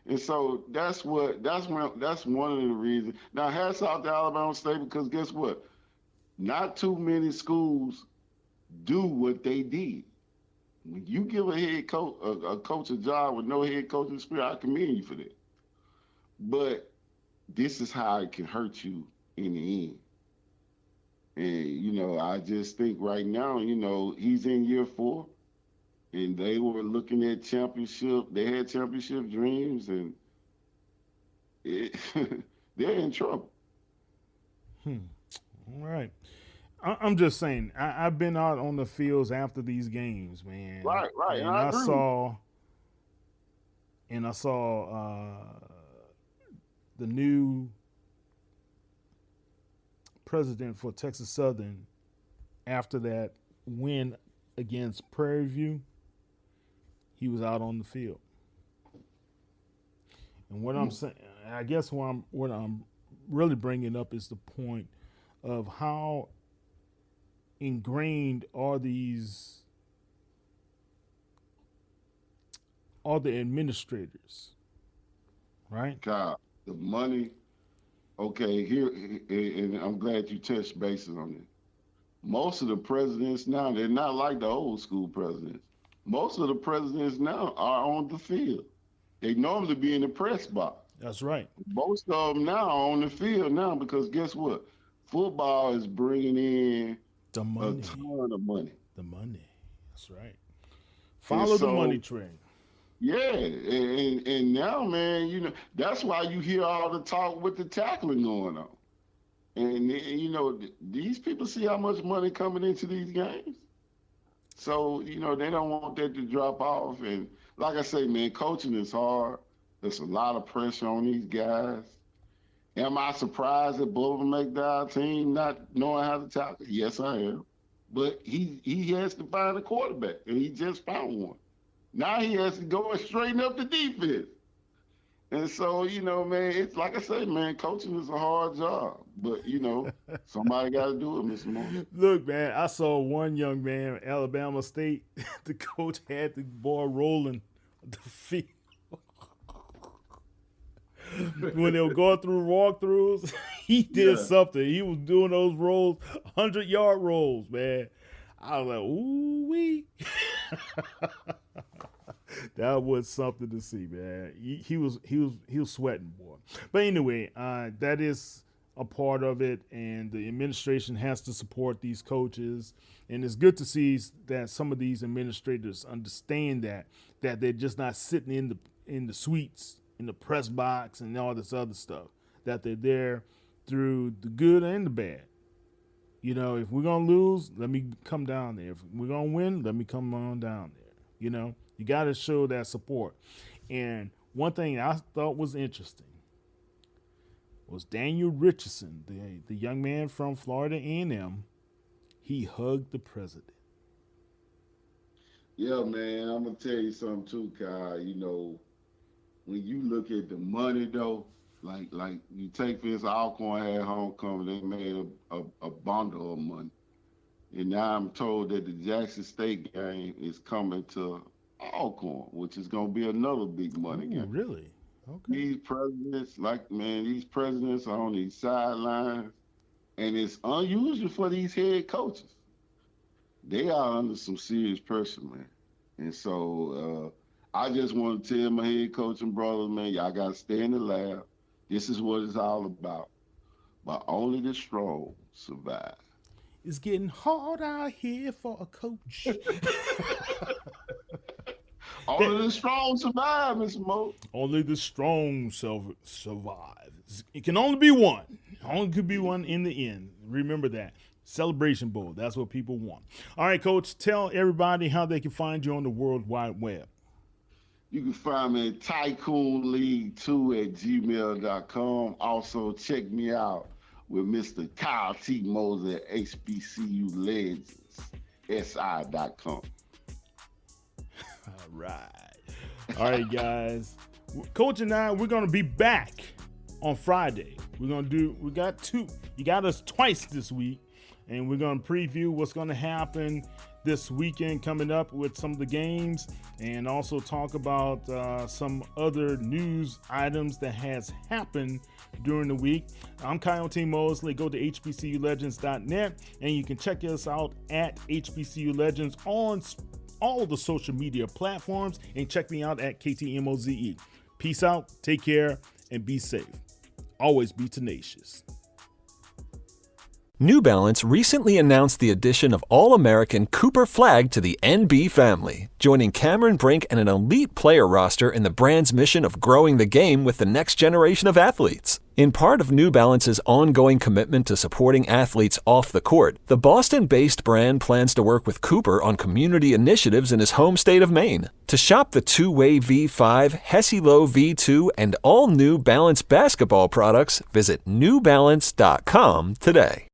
And so that's one of the reasons. Now hats off to Alabama State, because guess what? Not too many schools do what they did. When you give a head coach a coach a job with no head coaching experience, I commend you for that. But this is how it can hurt you in the end. And, I just think right now, he's in year 4, and they were looking at championship. They had championship dreams, and they're in trouble. All right. I'm just saying, I've been out on the fields after these games, man. Right. And I saw the new president for Texas Southern after that win against Prairie View. He was out on the field. And what I'm saying, I guess what I'm really bringing up is the point of how ingrained are the administrators, right? God, the money. Okay, here, and I'm glad you touched bases on it. Most of the presidents now, they're not like the old school presidents. Most of the presidents now are on the field. They normally be in the press box. That's right. Most of them now are on the field now, because guess what? Football is bringing in the money. A ton of money. The money. That's right. Follow the money train. Yeah, and now, man, that's why you hear all the talk with the tackling going on. And, these people see how much money coming into these games. So, they don't want that to drop off. And like I say, man, coaching is hard. There's a lot of pressure on these guys. Am I surprised that Bubba McDowell team not knowing how to tackle? Yes, I am. But he has to find a quarterback, and he just found one. Now he has to go and straighten up the defense. And so, man, it's like I say, man, coaching is a hard job. But, somebody got to do it, Mr. Moore. Look, man, I saw one young man, Alabama State, the coach had the ball rolling the field. When they were going through walkthroughs, he did something. He was doing those rolls, 100-yard rolls, man. I was like, ooh-wee. That was something to see, man. He was sweating, boy. But anyway, that is a part of it, and the administration has to support these coaches. And it's good to see that some of these administrators understand that they're just not sitting in the suites, in the press box, and all this other stuff. That they're there through the good and the bad. If we're gonna lose, let me come down there. If we're gonna win, let me come on down there. You got to show that support. And one thing I thought was interesting was Daniel Richardson, the young man from Florida A&M. He hugged the president. Yeah, man, I'm gonna tell you something too, Kai. You know, when you look at the money though, like you take this Alcorn had homecoming, they made a bundle of money. And now I'm told that the Jackson State game is coming to Alcorn, which is gonna be another big money game. Really? Okay. These presidents are on these sidelines, and it's unusual for these head coaches. They are under some serious pressure, man. And so I just want to tell my head coaching brothers, man, y'all got to stay in the lab. This is what it's all about. But only the strong survive. It's getting hard out here for a coach. Only the strong survive, Mr. Mo. Only the strong survive. It can only be one. Only could be one in the end. Remember that. Celebration Bowl. That's what people want. All right, Coach, tell everybody how they can find you on the World Wide Web. You can find me at tycoonleague2@gmail.com. Also, check me out with Mr. Kyle T. Mosley at HBCU Legends, SI.com. All right, guys. Coach and I, we're going to be back on Friday. We got us twice this week, and we're going to preview what's going to happen this weekend coming up with some of the games, and also talk about some other news items that has happened during the week. I'm Kyle T. Mosley. Go to hbculegends.net, and you can check us out at HBCU Legends on all the social media platforms, and check me out at KTMOZE. Peace out, take care, and be safe. Always be tenacious. New Balance recently announced the addition of All-American Cooper Flag to the NB family, joining Cameron Brink and an elite player roster in the brand's mission of growing the game with the next generation of athletes. In part of New Balance's ongoing commitment to supporting athletes off the court, the Boston-based brand plans to work with Cooper on community initiatives in his home state of Maine. To shop the two-way V5, Hesi-Lo V2, and all New Balance basketball products, visit newbalance.com today.